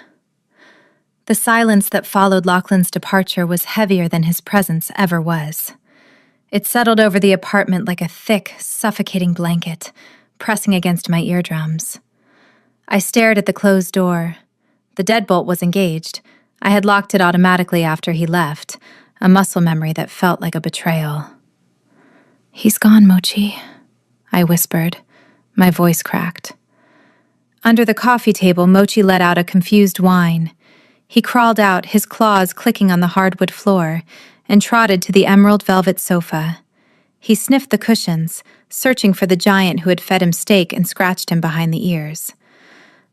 The silence that followed Lachlan's departure was heavier than his presence ever was. It settled over the apartment like a thick, suffocating blanket, pressing against my eardrums. I stared at the closed door. The deadbolt was engaged. I had locked it automatically after he left, a muscle memory that felt like a betrayal. "He's gone, Mochi," I whispered, my voice cracked. Under the coffee table, Mochi let out a confused whine. He crawled out, his claws clicking on the hardwood floor, and trotted to the emerald velvet sofa. He sniffed the cushions, searching for the giant who had fed him steak and scratched him behind the ears.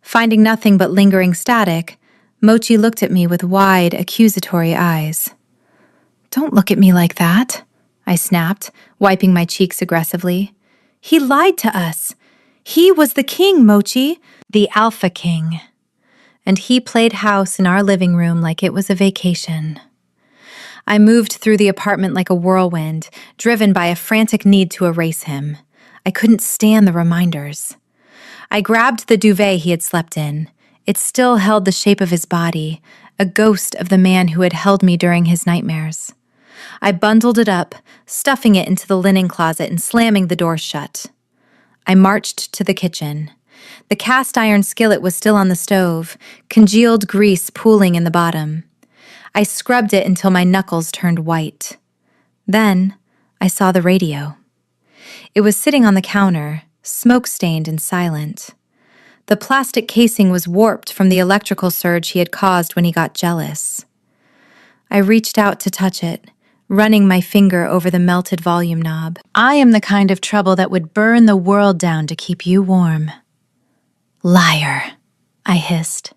Finding nothing but lingering static, Mochi looked at me with wide, accusatory eyes. Don't look at me like that, I snapped, wiping my cheeks aggressively. He lied to us. He was the king, Mochi, the Alpha King. And he played house in our living room like it was a vacation. I moved through the apartment like a whirlwind, driven by a frantic need to erase him. I couldn't stand the reminders. I grabbed the duvet he had slept in. It still held the shape of his body, a ghost of the man who had held me during his nightmares. I bundled it up, stuffing it into the linen closet and slamming the door shut. I marched to the kitchen. The cast iron skillet was still on the stove, congealed grease pooling in the bottom. I scrubbed it until my knuckles turned white. Then I saw the radio. It was sitting on the counter, smoke-stained and silent. The plastic casing was warped from the electrical surge he had caused when he got jealous. I reached out to touch it, running my finger over the melted volume knob. I am the kind of trouble that would burn the world down to keep you warm. Liar, I hissed.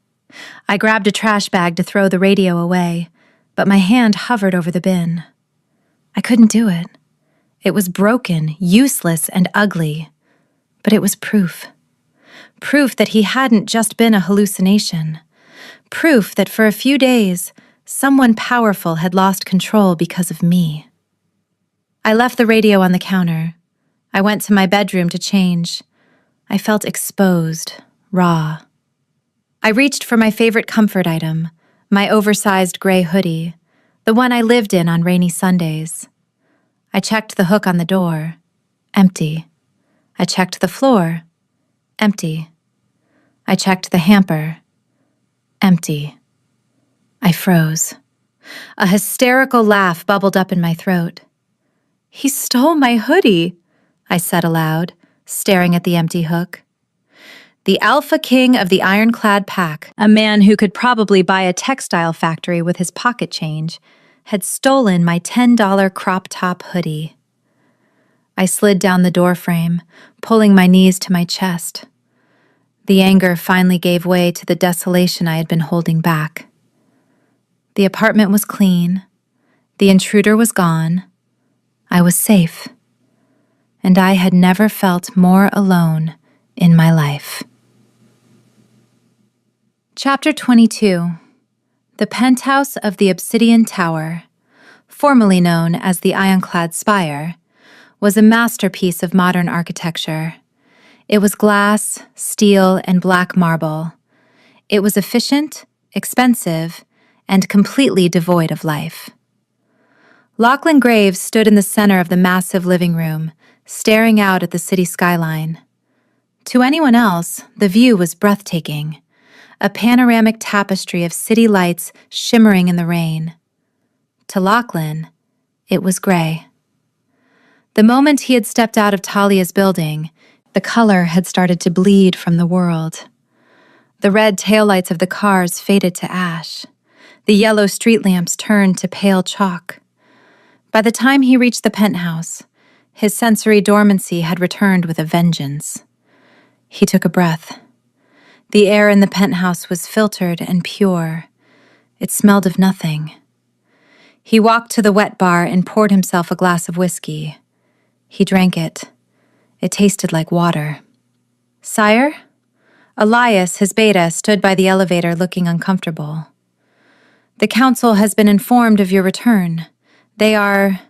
I grabbed a trash bag to throw the radio away, but my hand hovered over the bin. I couldn't do it. It was broken, useless, and ugly, but it was proof. Proof that he hadn't just been a hallucination. Proof that for a few days, someone powerful had lost control because of me. I left the radio on the counter. I went to my bedroom to change. I felt exposed, raw. I reached for my favorite comfort item, my oversized gray hoodie, the one I lived in on rainy Sundays. I checked the hook on the door. Empty. I checked the floor. Empty. I checked the hamper. Empty. I froze. A hysterical laugh bubbled up in my throat. He stole my hoodie, I said aloud, staring at the empty hook. The Alpha King of the Ironclad Pack, a man who could probably buy a textile factory with his pocket change, had stolen my $10 crop top hoodie. I slid down the doorframe, pulling my knees to my chest. The anger finally gave way to the desolation I had been holding back. The apartment was clean. The intruder was gone. I was safe. And I had never felt more alone in my life. Chapter 22. The Penthouse of the Obsidian Tower, formerly known as the Ironclad Spire, was a masterpiece of modern architecture. It was glass, steel, and black marble. It was efficient, expensive, and completely devoid of life. Lachlan Graves stood in the center of the massive living room, staring out at the city skyline. To anyone else, the view was breathtaking, a panoramic tapestry of city lights shimmering in the rain. To Lachlan, it was gray. The moment he had stepped out of Talia's building, the color had started to bleed from the world. The red taillights of the cars faded to ash. The yellow street lamps turned to pale chalk. By the time he reached the penthouse, his sensory dormancy had returned with a vengeance. He took a breath. The air in the penthouse was filtered and pure. It smelled of nothing. He walked to the wet bar and poured himself a glass of whiskey. He drank it. It tasted like water. "Sire?" Elias, his beta, stood by the elevator looking uncomfortable. "The council has been informed of your return. They are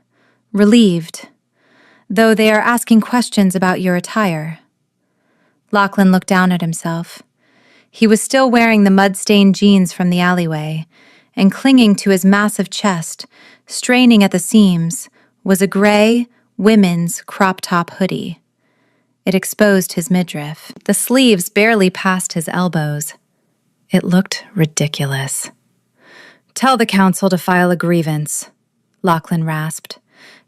relieved, though they are asking questions about your attire." Lachlan looked down at himself. He was still wearing the mud-stained jeans from the alleyway, and clinging to his massive chest, straining at the seams, was a gray, women's crop-top hoodie. It exposed his midriff. The sleeves barely passed his elbows. It looked ridiculous. "Tell the council to file a grievance," Lachlan rasped.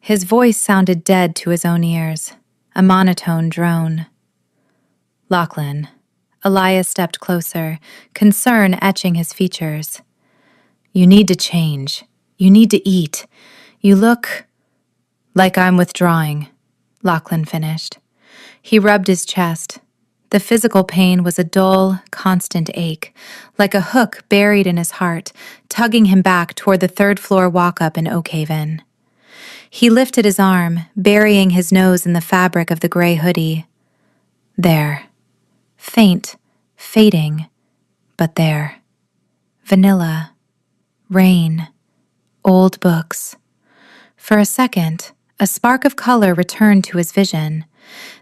His voice sounded dead to his own ears, a monotone drone. "Lachlan." Elias stepped closer, concern etching his features. "You need to change. You need to eat. You look like I'm withdrawing," Lachlan finished. He rubbed his chest. The physical pain was a dull, constant ache, like a hook buried in his heart, tugging him back toward the third-floor walk-up in Oakhaven. He lifted his arm, burying his nose in the fabric of the gray hoodie. There. Faint, fading, but there. Vanilla. Rain. Old books. For a second, a spark of color returned to his vision.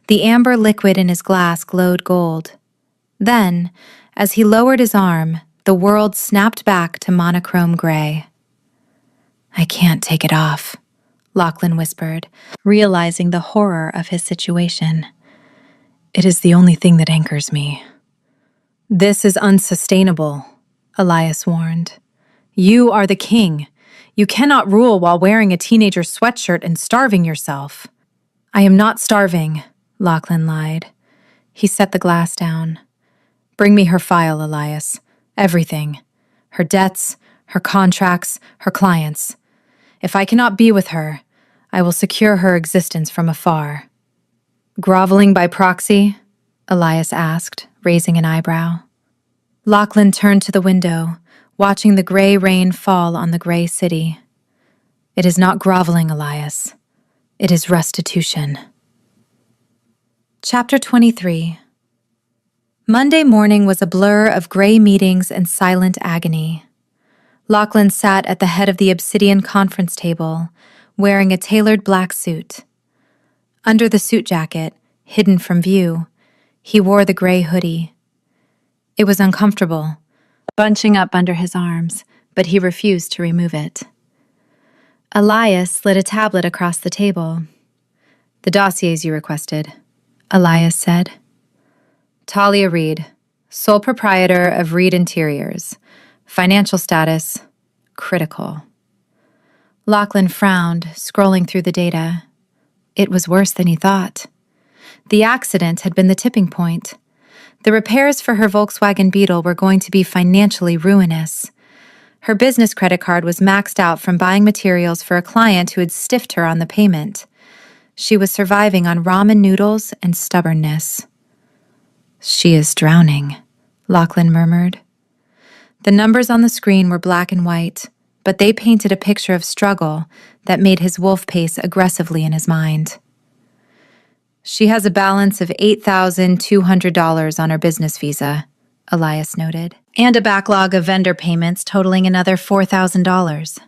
The amber liquid in his glass glowed gold. Then, as he lowered his arm, the world snapped back to monochrome gray. "I can't take it off," Lachlan whispered, realizing the horror of his situation. "It is the only thing that anchors me." "This is unsustainable," Elias warned. "You are the king. You cannot rule while wearing a teenager sweatshirt and starving yourself." "I am not starving," Lachlan lied. He set the glass down. "Bring me her file, Elias. Everything. Her debts, her contracts, her clients. If I cannot be with her, I will secure her existence from afar." "Groveling by proxy?" Elias asked, raising an eyebrow. Lachlan turned to the window, watching the gray rain fall on the gray city. "It is not groveling, Elias. It is restitution." Chapter 23. Monday morning was a blur of gray meetings and silent agony. Lachlan sat at the head of the obsidian conference table, wearing a tailored black suit. Under the suit jacket, hidden from view, he wore the gray hoodie. It was uncomfortable, bunching up under his arms, but he refused to remove it. Elias slid a tablet across the table. "The dossiers you requested," Elias said. "Talia Reed, sole proprietor of Reed Interiors. Financial status, critical." Lachlan frowned, scrolling through the data. It was worse than he thought. The accident had been the tipping point. The repairs for her Volkswagen Beetle were going to be financially ruinous. Her business credit card was maxed out from buying materials for a client who had stiffed her on the payment. She was surviving on ramen noodles and stubbornness. "She is drowning," Lachlan murmured. The numbers on the screen were black and white, but they painted a picture of struggle that made his wolf pace aggressively in his mind. "She has a balance of $8,200 on her business visa," Elias noted, "and a backlog of vendor payments totaling another $4,000.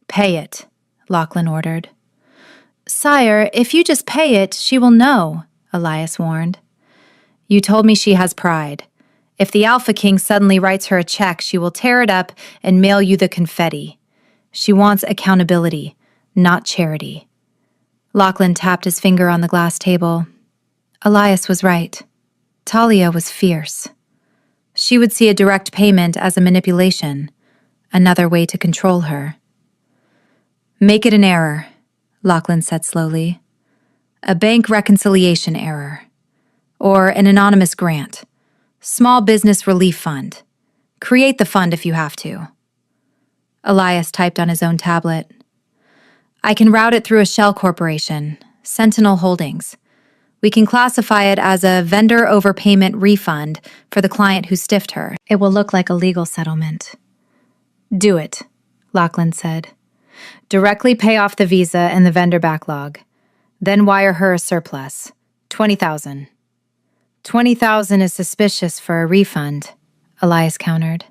"Pay it," Lachlan ordered. "Sire, if you just pay it, she will know," Elias warned. "You told me she has pride. If the Alpha King suddenly writes her a check, she will tear it up and mail you the confetti. She wants accountability, not charity." Lachlan tapped his finger on the glass table. Elias was right. Talia was fierce. She would see a direct payment as a manipulation, another way to control her. "Make it an error," Lachlan said slowly. "A bank reconciliation error. Or an anonymous grant. Small business relief fund. Create the fund if you have to." Elias typed on his own tablet. "I can route it through a shell corporation, Sentinel Holdings. We can classify it as a vendor overpayment refund for the client who stiffed her. It will look like a legal settlement." "Do it," Lachlan said. "Directly pay off the visa and the vendor backlog. Then wire her a surplus. $20,000. $20,000 is suspicious for a refund," Elias countered.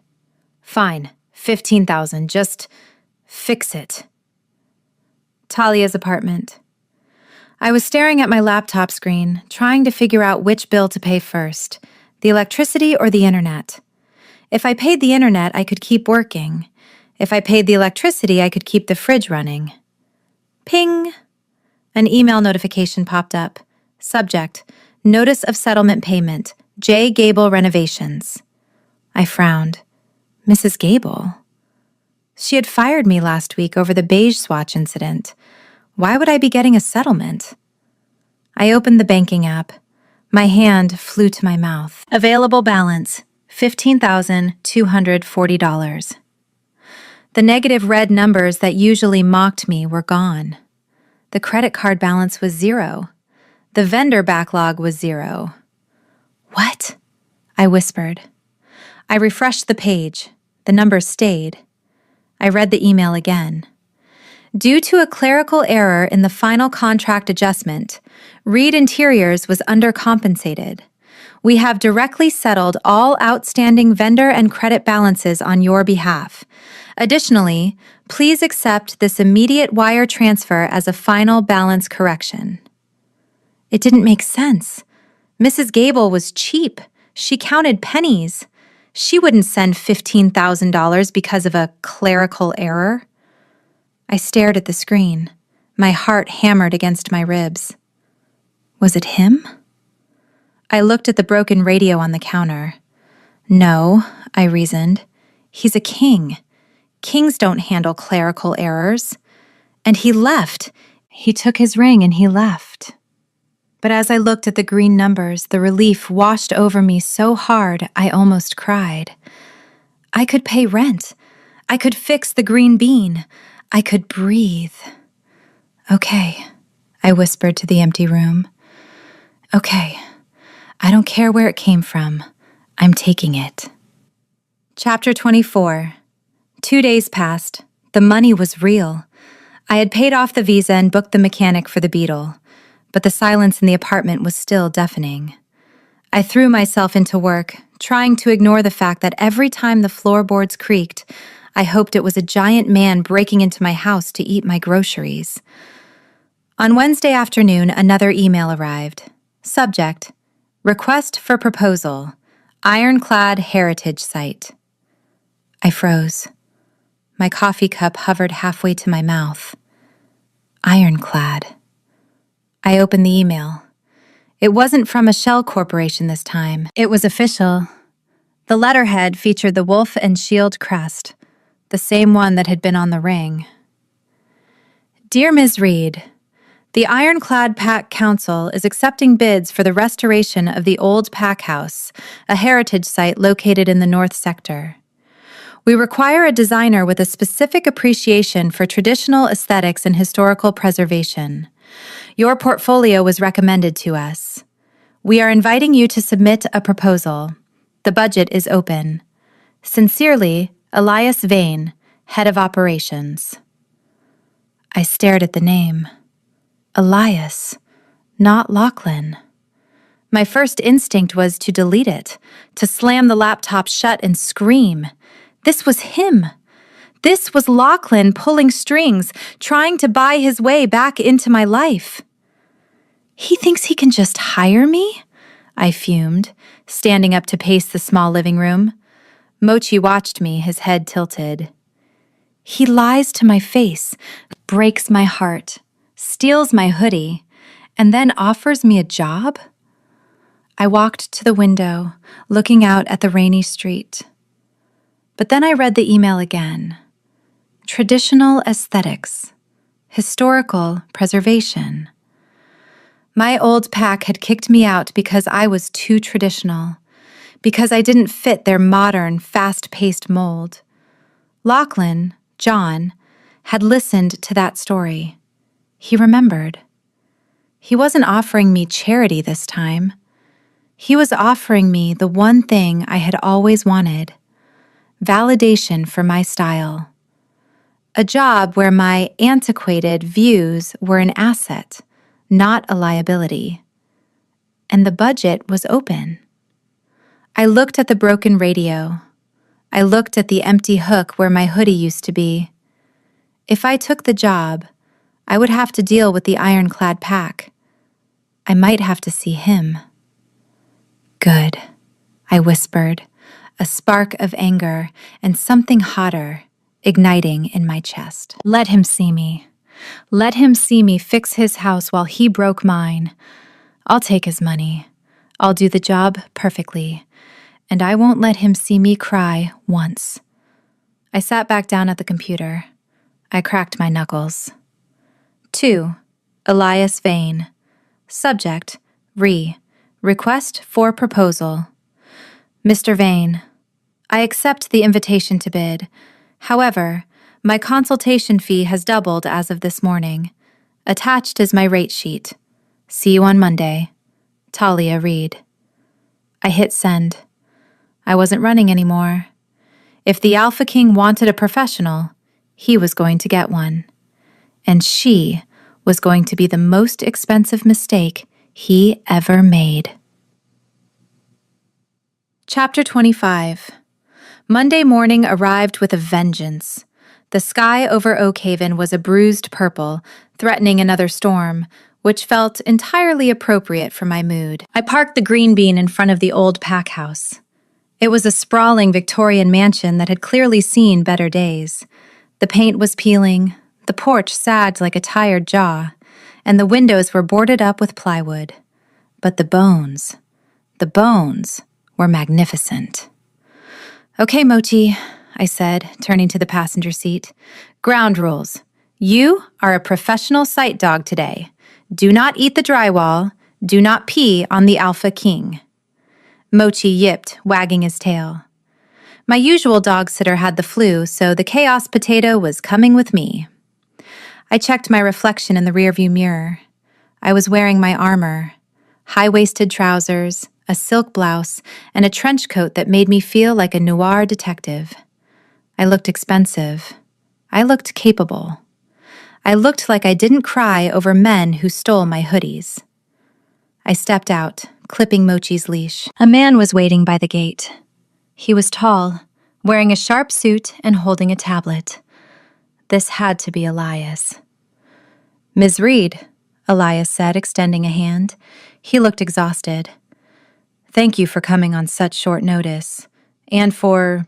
"Fine, $15,000. Just fix it." Talia's apartment. I was staring at my laptop screen, trying to figure out which bill to pay first, the electricity or the internet. If I paid the internet, I could keep working. If I paid the electricity, I could keep the fridge running. Ping! An email notification popped up. Subject: Notice of Settlement Payment, J. Gable Renovations. I frowned. Mrs. Gable? She had fired me last week over the beige swatch incident. Why would I be getting a settlement? I opened the banking app. My hand flew to my mouth. Available balance, $15,240. The negative red numbers that usually mocked me were gone. The credit card balance was 0. The vendor backlog was 0. What? I whispered. I refreshed the page. The numbers stayed. I read the email again. Due to a clerical error in the final contract adjustment, Reed Interiors was undercompensated. We have directly settled all outstanding vendor and credit balances on your behalf. Additionally, please accept this immediate wire transfer as a final balance correction. It didn't make sense. Mrs. Gable was cheap. She counted pennies. She wouldn't send $15,000 because of a clerical error. I stared at the screen. My heart hammered against my ribs. Was it him? I looked at the broken radio on the counter. No, I reasoned. He's a king. Kings don't handle clerical errors. And he left. He took his ring and he left. But as I looked at the green numbers, the relief washed over me so hard I almost cried. I could pay rent. I could fix the green bean. I could breathe. Okay, I whispered to the empty room. Okay, I don't care where it came from. I'm taking it. Chapter 24. 2 days passed. The money was real. I had paid off the visa and booked the mechanic for the Beetle, but the silence in the apartment was still deafening. I threw myself into work, trying to ignore the fact that every time the floorboards creaked, I hoped it was a giant man breaking into my house to eat my groceries. On Wednesday afternoon, another email arrived. Subject: Request for proposal. Ironclad heritage site. I froze. My coffee cup hovered halfway to my mouth. Ironclad. I opened the email. It wasn't from a shell corporation this time. It was official. The letterhead featured the wolf and shield crest, the same one that had been on the ring. Dear Ms. Reed, the Ironclad Pack Council is accepting bids for the restoration of the old pack house, a heritage site located in the North Sector. We require a designer with a specific appreciation for traditional aesthetics and historical preservation. Your portfolio was recommended to us. We are inviting you to submit a proposal. The budget is open. Sincerely, Elias Vane, Head of Operations. I stared at the name. Elias, not Lachlan. My first instinct was to delete it, to slam the laptop shut and scream. This was him. This was Lachlan pulling strings, trying to buy his way back into my life. He thinks he can just hire me? I fumed, standing up to pace the small living room. Mochi watched me, his head tilted. He lies to my face, breaks my heart, steals my hoodie, and then offers me a job? I walked to the window, looking out at the rainy street. But then I read the email again. Traditional aesthetics. Historical preservation. My old pack had kicked me out because I was too traditional, because I didn't fit their modern, fast-paced mold. Lachlan, John, had listened to that story. He remembered. He wasn't offering me charity this time. He was offering me the one thing I had always wanted: validation for my style. A job where my antiquated views were an asset, not a liability. And the budget was open. I looked at the broken radio. I looked at the empty hook where my hoodie used to be. If I took the job, I would have to deal with the Ironclad Pack. I might have to see him. Good, I whispered, a spark of anger and something hotter igniting in my chest. Let him see me. Let him see me fix his house while he broke mine. I'll take his money. I'll do the job perfectly, and I won't let him see me cry once. I sat back down at the computer. I cracked my knuckles. 2. Elias Vane. Subject: Request for proposal. Mr. Vane, I accept the invitation to bid. However, my consultation fee has doubled as of this morning. Attached is my rate sheet. See you on Monday. Talia Reed. I hit send. I wasn't running anymore. If the Alpha King wanted a professional, he was going to get one. And she was going to be the most expensive mistake he ever made. Chapter 25. Monday morning arrived with a vengeance. The sky over Oakhaven was a bruised purple, threatening another storm, which felt entirely appropriate for my mood. I parked the green bean in front of the old pack house. It was a sprawling Victorian mansion that had clearly seen better days. The paint was peeling, the porch sagged like a tired jaw, and the windows were boarded up with plywood. But the bones were magnificent. "Okay, Mochi," I said, turning to the passenger seat. "Ground rules. You are a professional sight dog today. Do not eat the drywall. Do not pee on the Alpha King." Mochi yipped, wagging his tail. My usual dog sitter had the flu, so the chaos potato was coming with me. I checked my reflection in the rearview mirror. I was wearing my armor, high-waisted trousers, a silk blouse, and a trench coat that made me feel like a noir detective. I looked expensive. I looked capable. I looked like I didn't cry over men who stole my hoodies. I stepped out, clipping Mochi's leash. A man was waiting by the gate. He was tall, wearing a sharp suit and holding a tablet. This had to be Elias. "Ms. Reed," Elias said, extending a hand. He looked exhausted. "Thank you for coming on such short notice, and for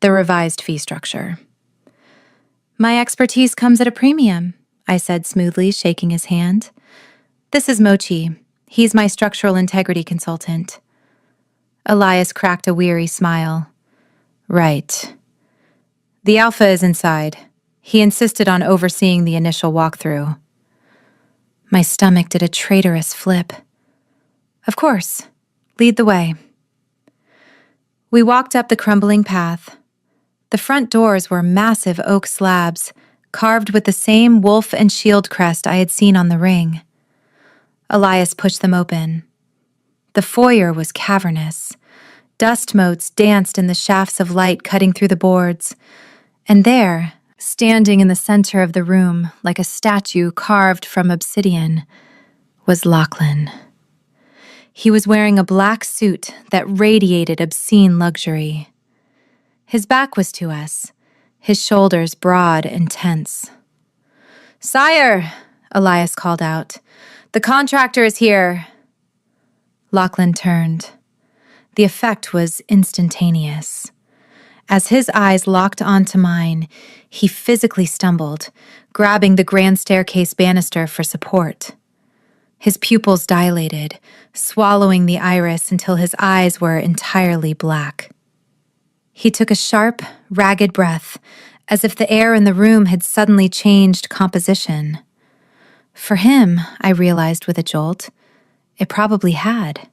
the revised fee structure." "My expertise comes at a premium," I said smoothly, shaking his hand. "This is Mochi. He's my structural integrity consultant." Elias cracked a weary smile. "Right. The Alpha is inside. He insisted on overseeing the initial walkthrough." My stomach did a traitorous flip. "Of course. Lead the way." We walked up the crumbling path. The front doors were massive oak slabs, carved with the same wolf and shield crest I had seen on the ring. Elias pushed them open. The foyer was cavernous. Dust motes danced in the shafts of light cutting through the boards. And there, standing in the center of the room like a statue carved from obsidian, was Lachlan. He was wearing a black suit that radiated obscene luxury. His back was to us, his shoulders broad and tense. "Sire," Elias called out, "the contractor is here." Lachlan turned. The effect was instantaneous. As his eyes locked onto mine, he physically stumbled, grabbing the grand staircase banister for support. His pupils dilated, swallowing the iris until his eyes were entirely black. He took a sharp, ragged breath, as if the air in the room had suddenly changed composition. For him, I realized with a jolt, it probably had.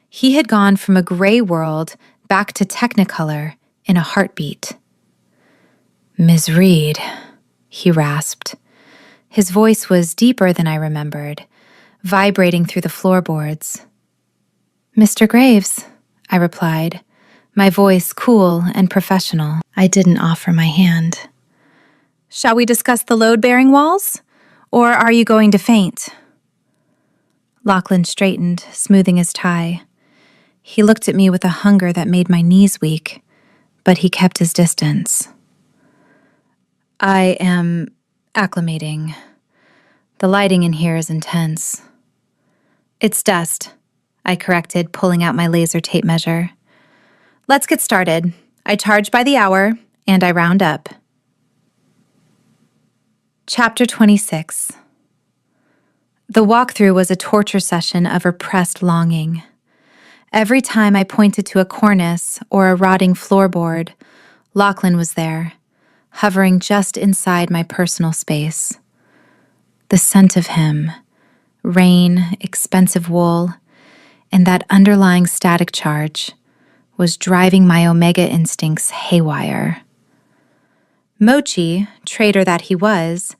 He had gone from a gray world back to Technicolor in a heartbeat. "Ms. Reed," he rasped. His voice was deeper than I remembered, vibrating through the floorboards. "Mr. Graves," I replied, my voice cool and professional. I didn't offer my hand. "Shall we discuss the load-bearing walls? Or are you going to faint?" Lachlan straightened, smoothing his tie. He looked at me with a hunger that made my knees weak, but he kept his distance. "I am acclimating. The lighting in here is intense." "It's dust," I corrected, pulling out my laser tape measure. "Let's get started. I charge by the hour, and I round up." Chapter 26. The walkthrough was a torture session of repressed longing. Every time I pointed to a cornice or a rotting floorboard, Lachlan was there, hovering just inside my personal space. The scent of him, rain, expensive wool, and that underlying static charge was driving my omega instincts haywire. Mochi, traitor that he was,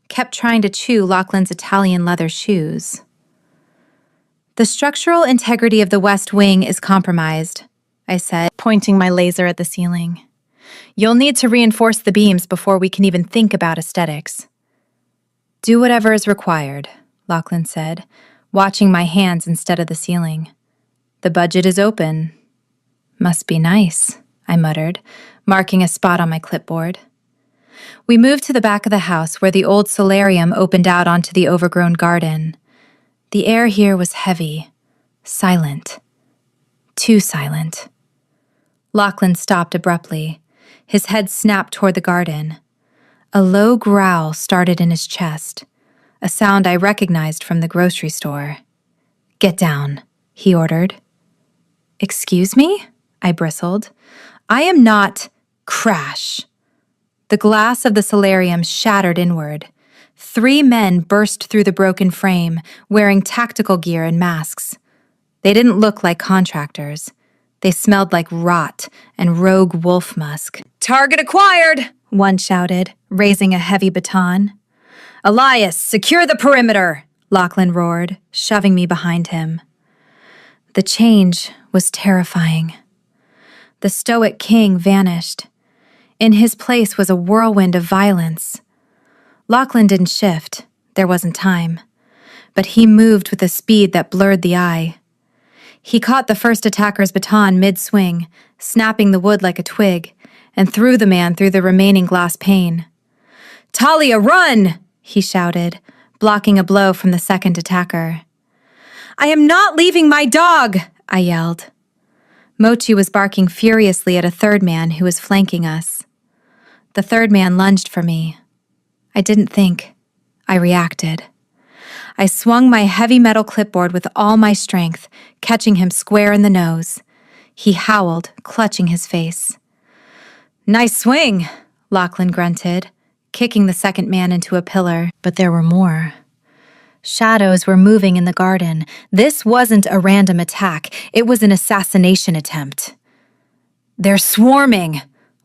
kept trying to chew Lachlan's Italian leather shoes. The structural integrity of the West Wing is compromised, I said, pointing my laser at the ceiling. You'll need to reinforce the beams before we can even think about aesthetics. Do whatever is required, Lachlan said, watching my hands instead of the ceiling. The budget is open. Must be nice, I muttered, marking a spot on my clipboard. We moved to the back of the house where the old solarium opened out onto the overgrown garden. The air here was heavy, silent. Too silent. Lachlan stopped abruptly. His head snapped toward the garden. A low growl started in his chest, a sound I recognized from the grocery store. Get down, he ordered. Excuse me? I bristled. I am not... Crash. The glass of the solarium shattered inward. 3 men burst through the broken frame, wearing tactical gear and masks. They didn't look like contractors. They smelled like rot and rogue wolf musk. Target acquired, one shouted, raising a heavy baton. Elias, secure the perimeter, Lachlan roared, shoving me behind him. The change was terrifying. The stoic king vanished. In his place was a whirlwind of violence. Lachlan didn't shift. There wasn't time. But he moved with a speed that blurred the eye. He caught the first attacker's baton mid-swing, snapping the wood like a twig, and threw the man through the remaining glass pane. Talia, run! He shouted, blocking a blow from the second attacker. I am not leaving my dog! I yelled. Mochi was barking furiously at a third man who was flanking us. The third man lunged for me. I didn't think. I reacted. I swung my heavy metal clipboard with all my strength, catching him square in the nose. He howled, clutching his face. Nice swing, Lachlan grunted, kicking the second man into a pillar, but there were more. Shadows were moving in the garden. This wasn't a random attack. It was an assassination attempt. They're swarming,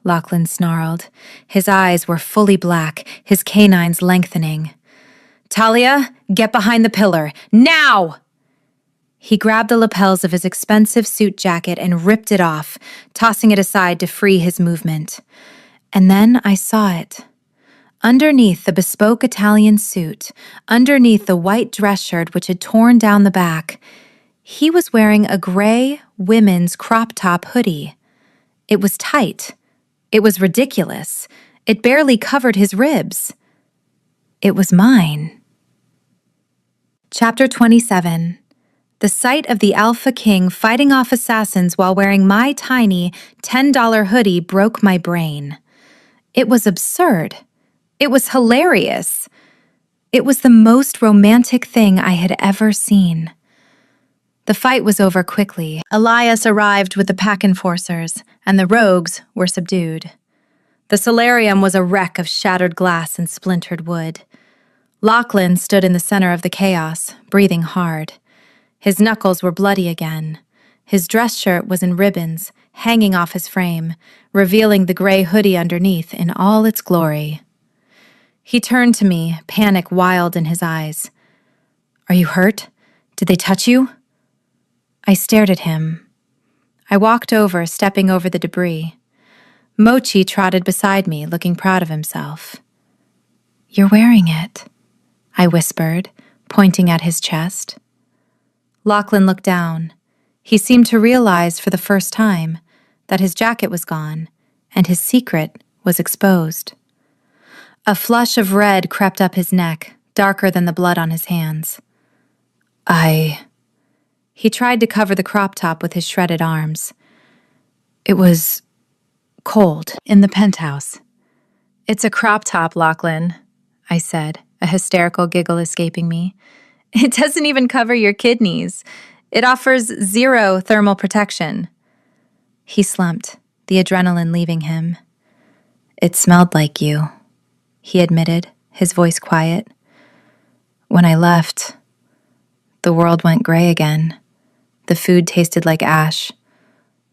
Lachlan snarled. His eyes were fully black, his canines lengthening. Talia, get behind the pillar, now! He grabbed the lapels of his expensive suit jacket and ripped it off, tossing it aside to free his movement. And then I saw it. Underneath the bespoke Italian suit, underneath the white dress shirt which had torn down the back, he was wearing a gray women's crop top hoodie. It was tight. It was ridiculous. It barely covered his ribs. It was mine. Chapter 27. The sight of the Alpha King fighting off assassins while wearing my tiny $10 hoodie broke my brain. It was absurd. It was hilarious. It was the most romantic thing I had ever seen. The fight was over quickly. Elias arrived with the pack enforcers, and the rogues were subdued. The solarium was a wreck of shattered glass and splintered wood. Lachlan stood in the center of the chaos, breathing hard. His knuckles were bloody again. His dress shirt was in ribbons, hanging off his frame, revealing the gray hoodie underneath in all its glory. He turned to me, panic wild in his eyes. Are you hurt? Did they touch you? I stared at him. I walked over, stepping over the debris. Mochi trotted beside me, looking proud of himself. You're wearing it, I whispered, pointing at his chest. Lachlan looked down. He seemed to realize for the first time that his jacket was gone and his secret was exposed. A flush of red crept up his neck, darker than the blood on his hands. He tried to cover the crop top with his shredded arms. It was cold in the penthouse. It's a crop top, Lachlan, I said, a hysterical giggle escaping me. It doesn't even cover your kidneys. It offers 0 thermal protection. He slumped, the adrenaline leaving him. It smelled like you, he admitted, his voice quiet. When I left, the world went gray again. The food tasted like ash.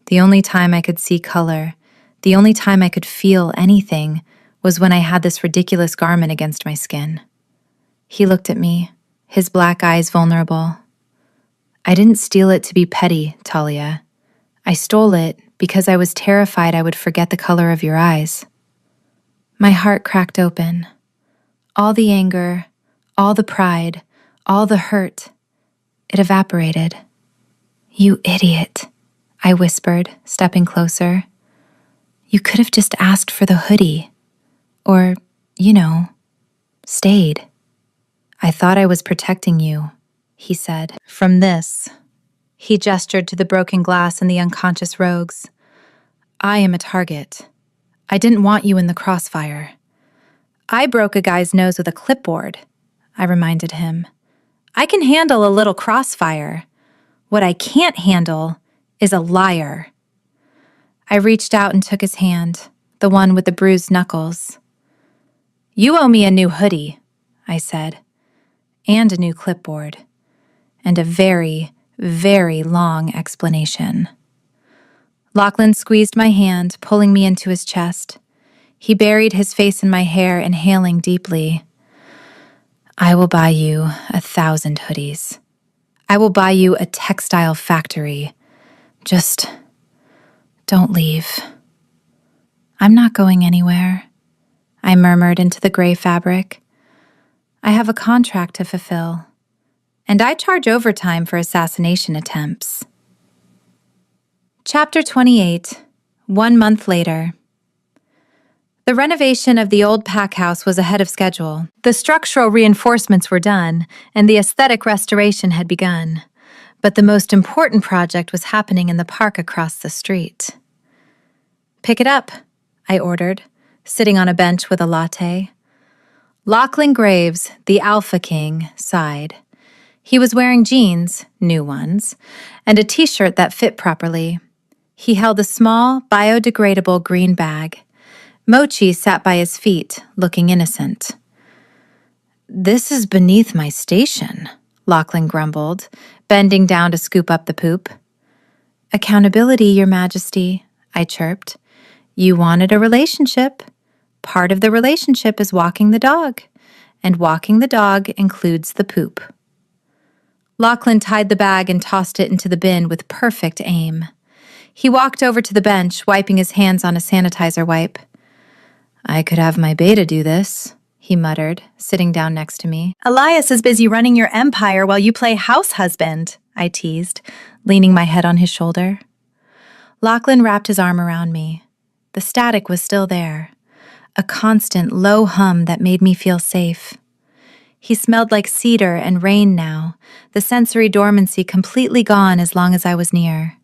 The only time I could see color, the only time I could feel anything, was when I had this ridiculous garment against my skin. He looked at me, his black eyes vulnerable. I didn't steal it to be petty, Talia. I stole it because I was terrified I would forget the color of your eyes. My heart cracked open. All the anger, all the pride, all the hurt, it evaporated. You idiot, I whispered, stepping closer. You could have just asked for the hoodie. Or, stayed. I thought I was protecting you, he said. From this. He gestured to the broken glass and the unconscious rogues. I am a target. I didn't want you in the crossfire. I broke a guy's nose with a clipboard, I reminded him. I can handle a little crossfire. What I can't handle is a liar. I reached out and took his hand, the one with the bruised knuckles. You owe me a new hoodie, I said, and a new clipboard, and a very, very long explanation. Lachlan squeezed my hand, pulling me into his chest. He buried his face in my hair, inhaling deeply. I will buy you 1,000 hoodies. I will buy you a textile factory. Just don't leave. I'm not going anywhere, I murmured into the gray fabric. I have a contract to fulfill, and I charge overtime for assassination attempts. Chapter 28, 1 month later. The renovation of the old pack house was ahead of schedule. The structural reinforcements were done, and the aesthetic restoration had begun. But the most important project was happening in the park across the street. Pick it up, I ordered, sitting on a bench with a latte. Lachlan Graves, the Alpha King, sighed. He was wearing jeans, new ones, and a t-shirt that fit properly. He held a small, biodegradable green bag. Mochi sat by his feet, looking innocent. This is beneath my station, Lachlan grumbled, bending down to scoop up the poop. Accountability, Your Majesty, I chirped. You wanted a relationship. Part of the relationship is walking the dog, and walking the dog includes the poop. Lachlan tied the bag and tossed it into the bin with perfect aim. He walked over to the bench, wiping his hands on a sanitizer wipe. I could have my beta do this, he muttered, sitting down next to me. Elias is busy running your empire while you play house husband, I teased, leaning my head on his shoulder. Lachlan wrapped his arm around me. The static was still there, a constant low hum that made me feel safe. He smelled like cedar and rain now, the sensory dormancy completely gone as long as I was near.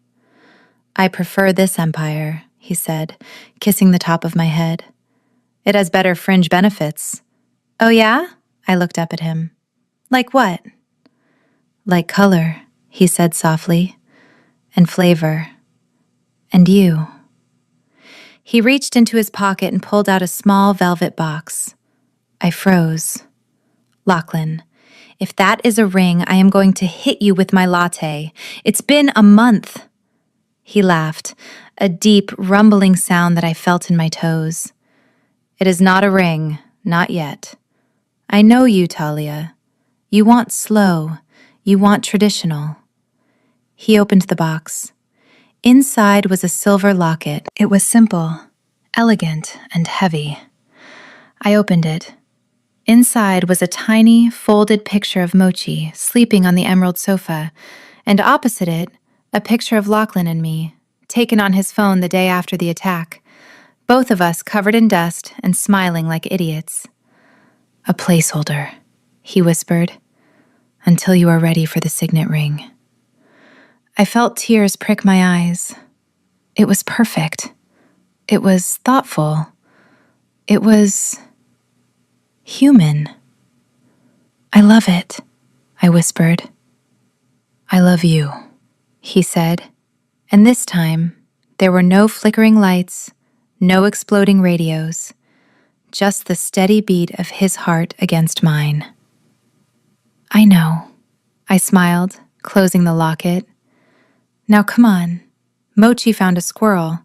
I prefer this empire, he said, kissing the top of my head. It has better fringe benefits. Oh yeah? I looked up at him. Like what? Like color, he said softly, and flavor. And you. He reached into his pocket and pulled out a small velvet box. I froze. Lachlan, if that is a ring, I am going to hit you with my latte. It's been a month. He laughed, a deep, rumbling sound that I felt in my toes. It is not a ring, not yet. I know you, Talia. You want slow. You want traditional. He opened the box. Inside was a silver locket. It was simple, elegant, and heavy. I opened it. Inside was a tiny, folded picture of Mochi sleeping on the emerald sofa, and opposite it, a picture of Lachlan and me, taken on his phone the day after the attack, both of us covered in dust and smiling like idiots. A placeholder, he whispered, until you are ready for the signet ring. I felt tears prick my eyes. It was perfect. It was thoughtful. It was human. I love it, I whispered. I love you, he said, and this time there were no flickering lights, no exploding radios, just the steady beat of his heart against mine. I know, I smiled, closing the locket. Now come on, Mochi found a squirrel.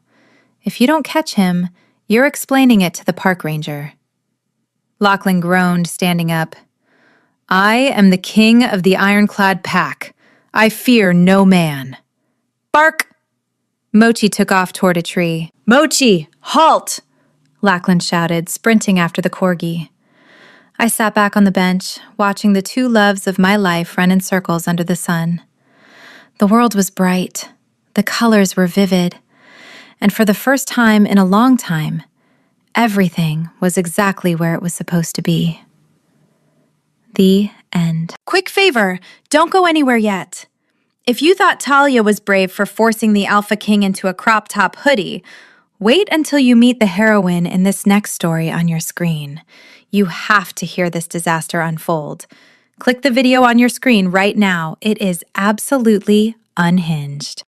If you don't catch him, you're explaining it to the park ranger. Lachlan groaned, standing up. I am the king of the ironclad pack. I fear no man. Bark! Mochi took off toward a tree. Mochi, halt! Lachlan shouted, sprinting after the corgi. I sat back on the bench, watching the two loves of my life run in circles under the sun. The world was bright. The colors were vivid. And for the first time in a long time, everything was exactly where it was supposed to be. The end. Quick favor, don't go anywhere yet. If you thought Talia was brave for forcing the Alpha King into a crop top hoodie, wait until you meet the heroine in this next story on your screen. You have to hear this disaster unfold. Click the video on your screen right now. It is absolutely unhinged.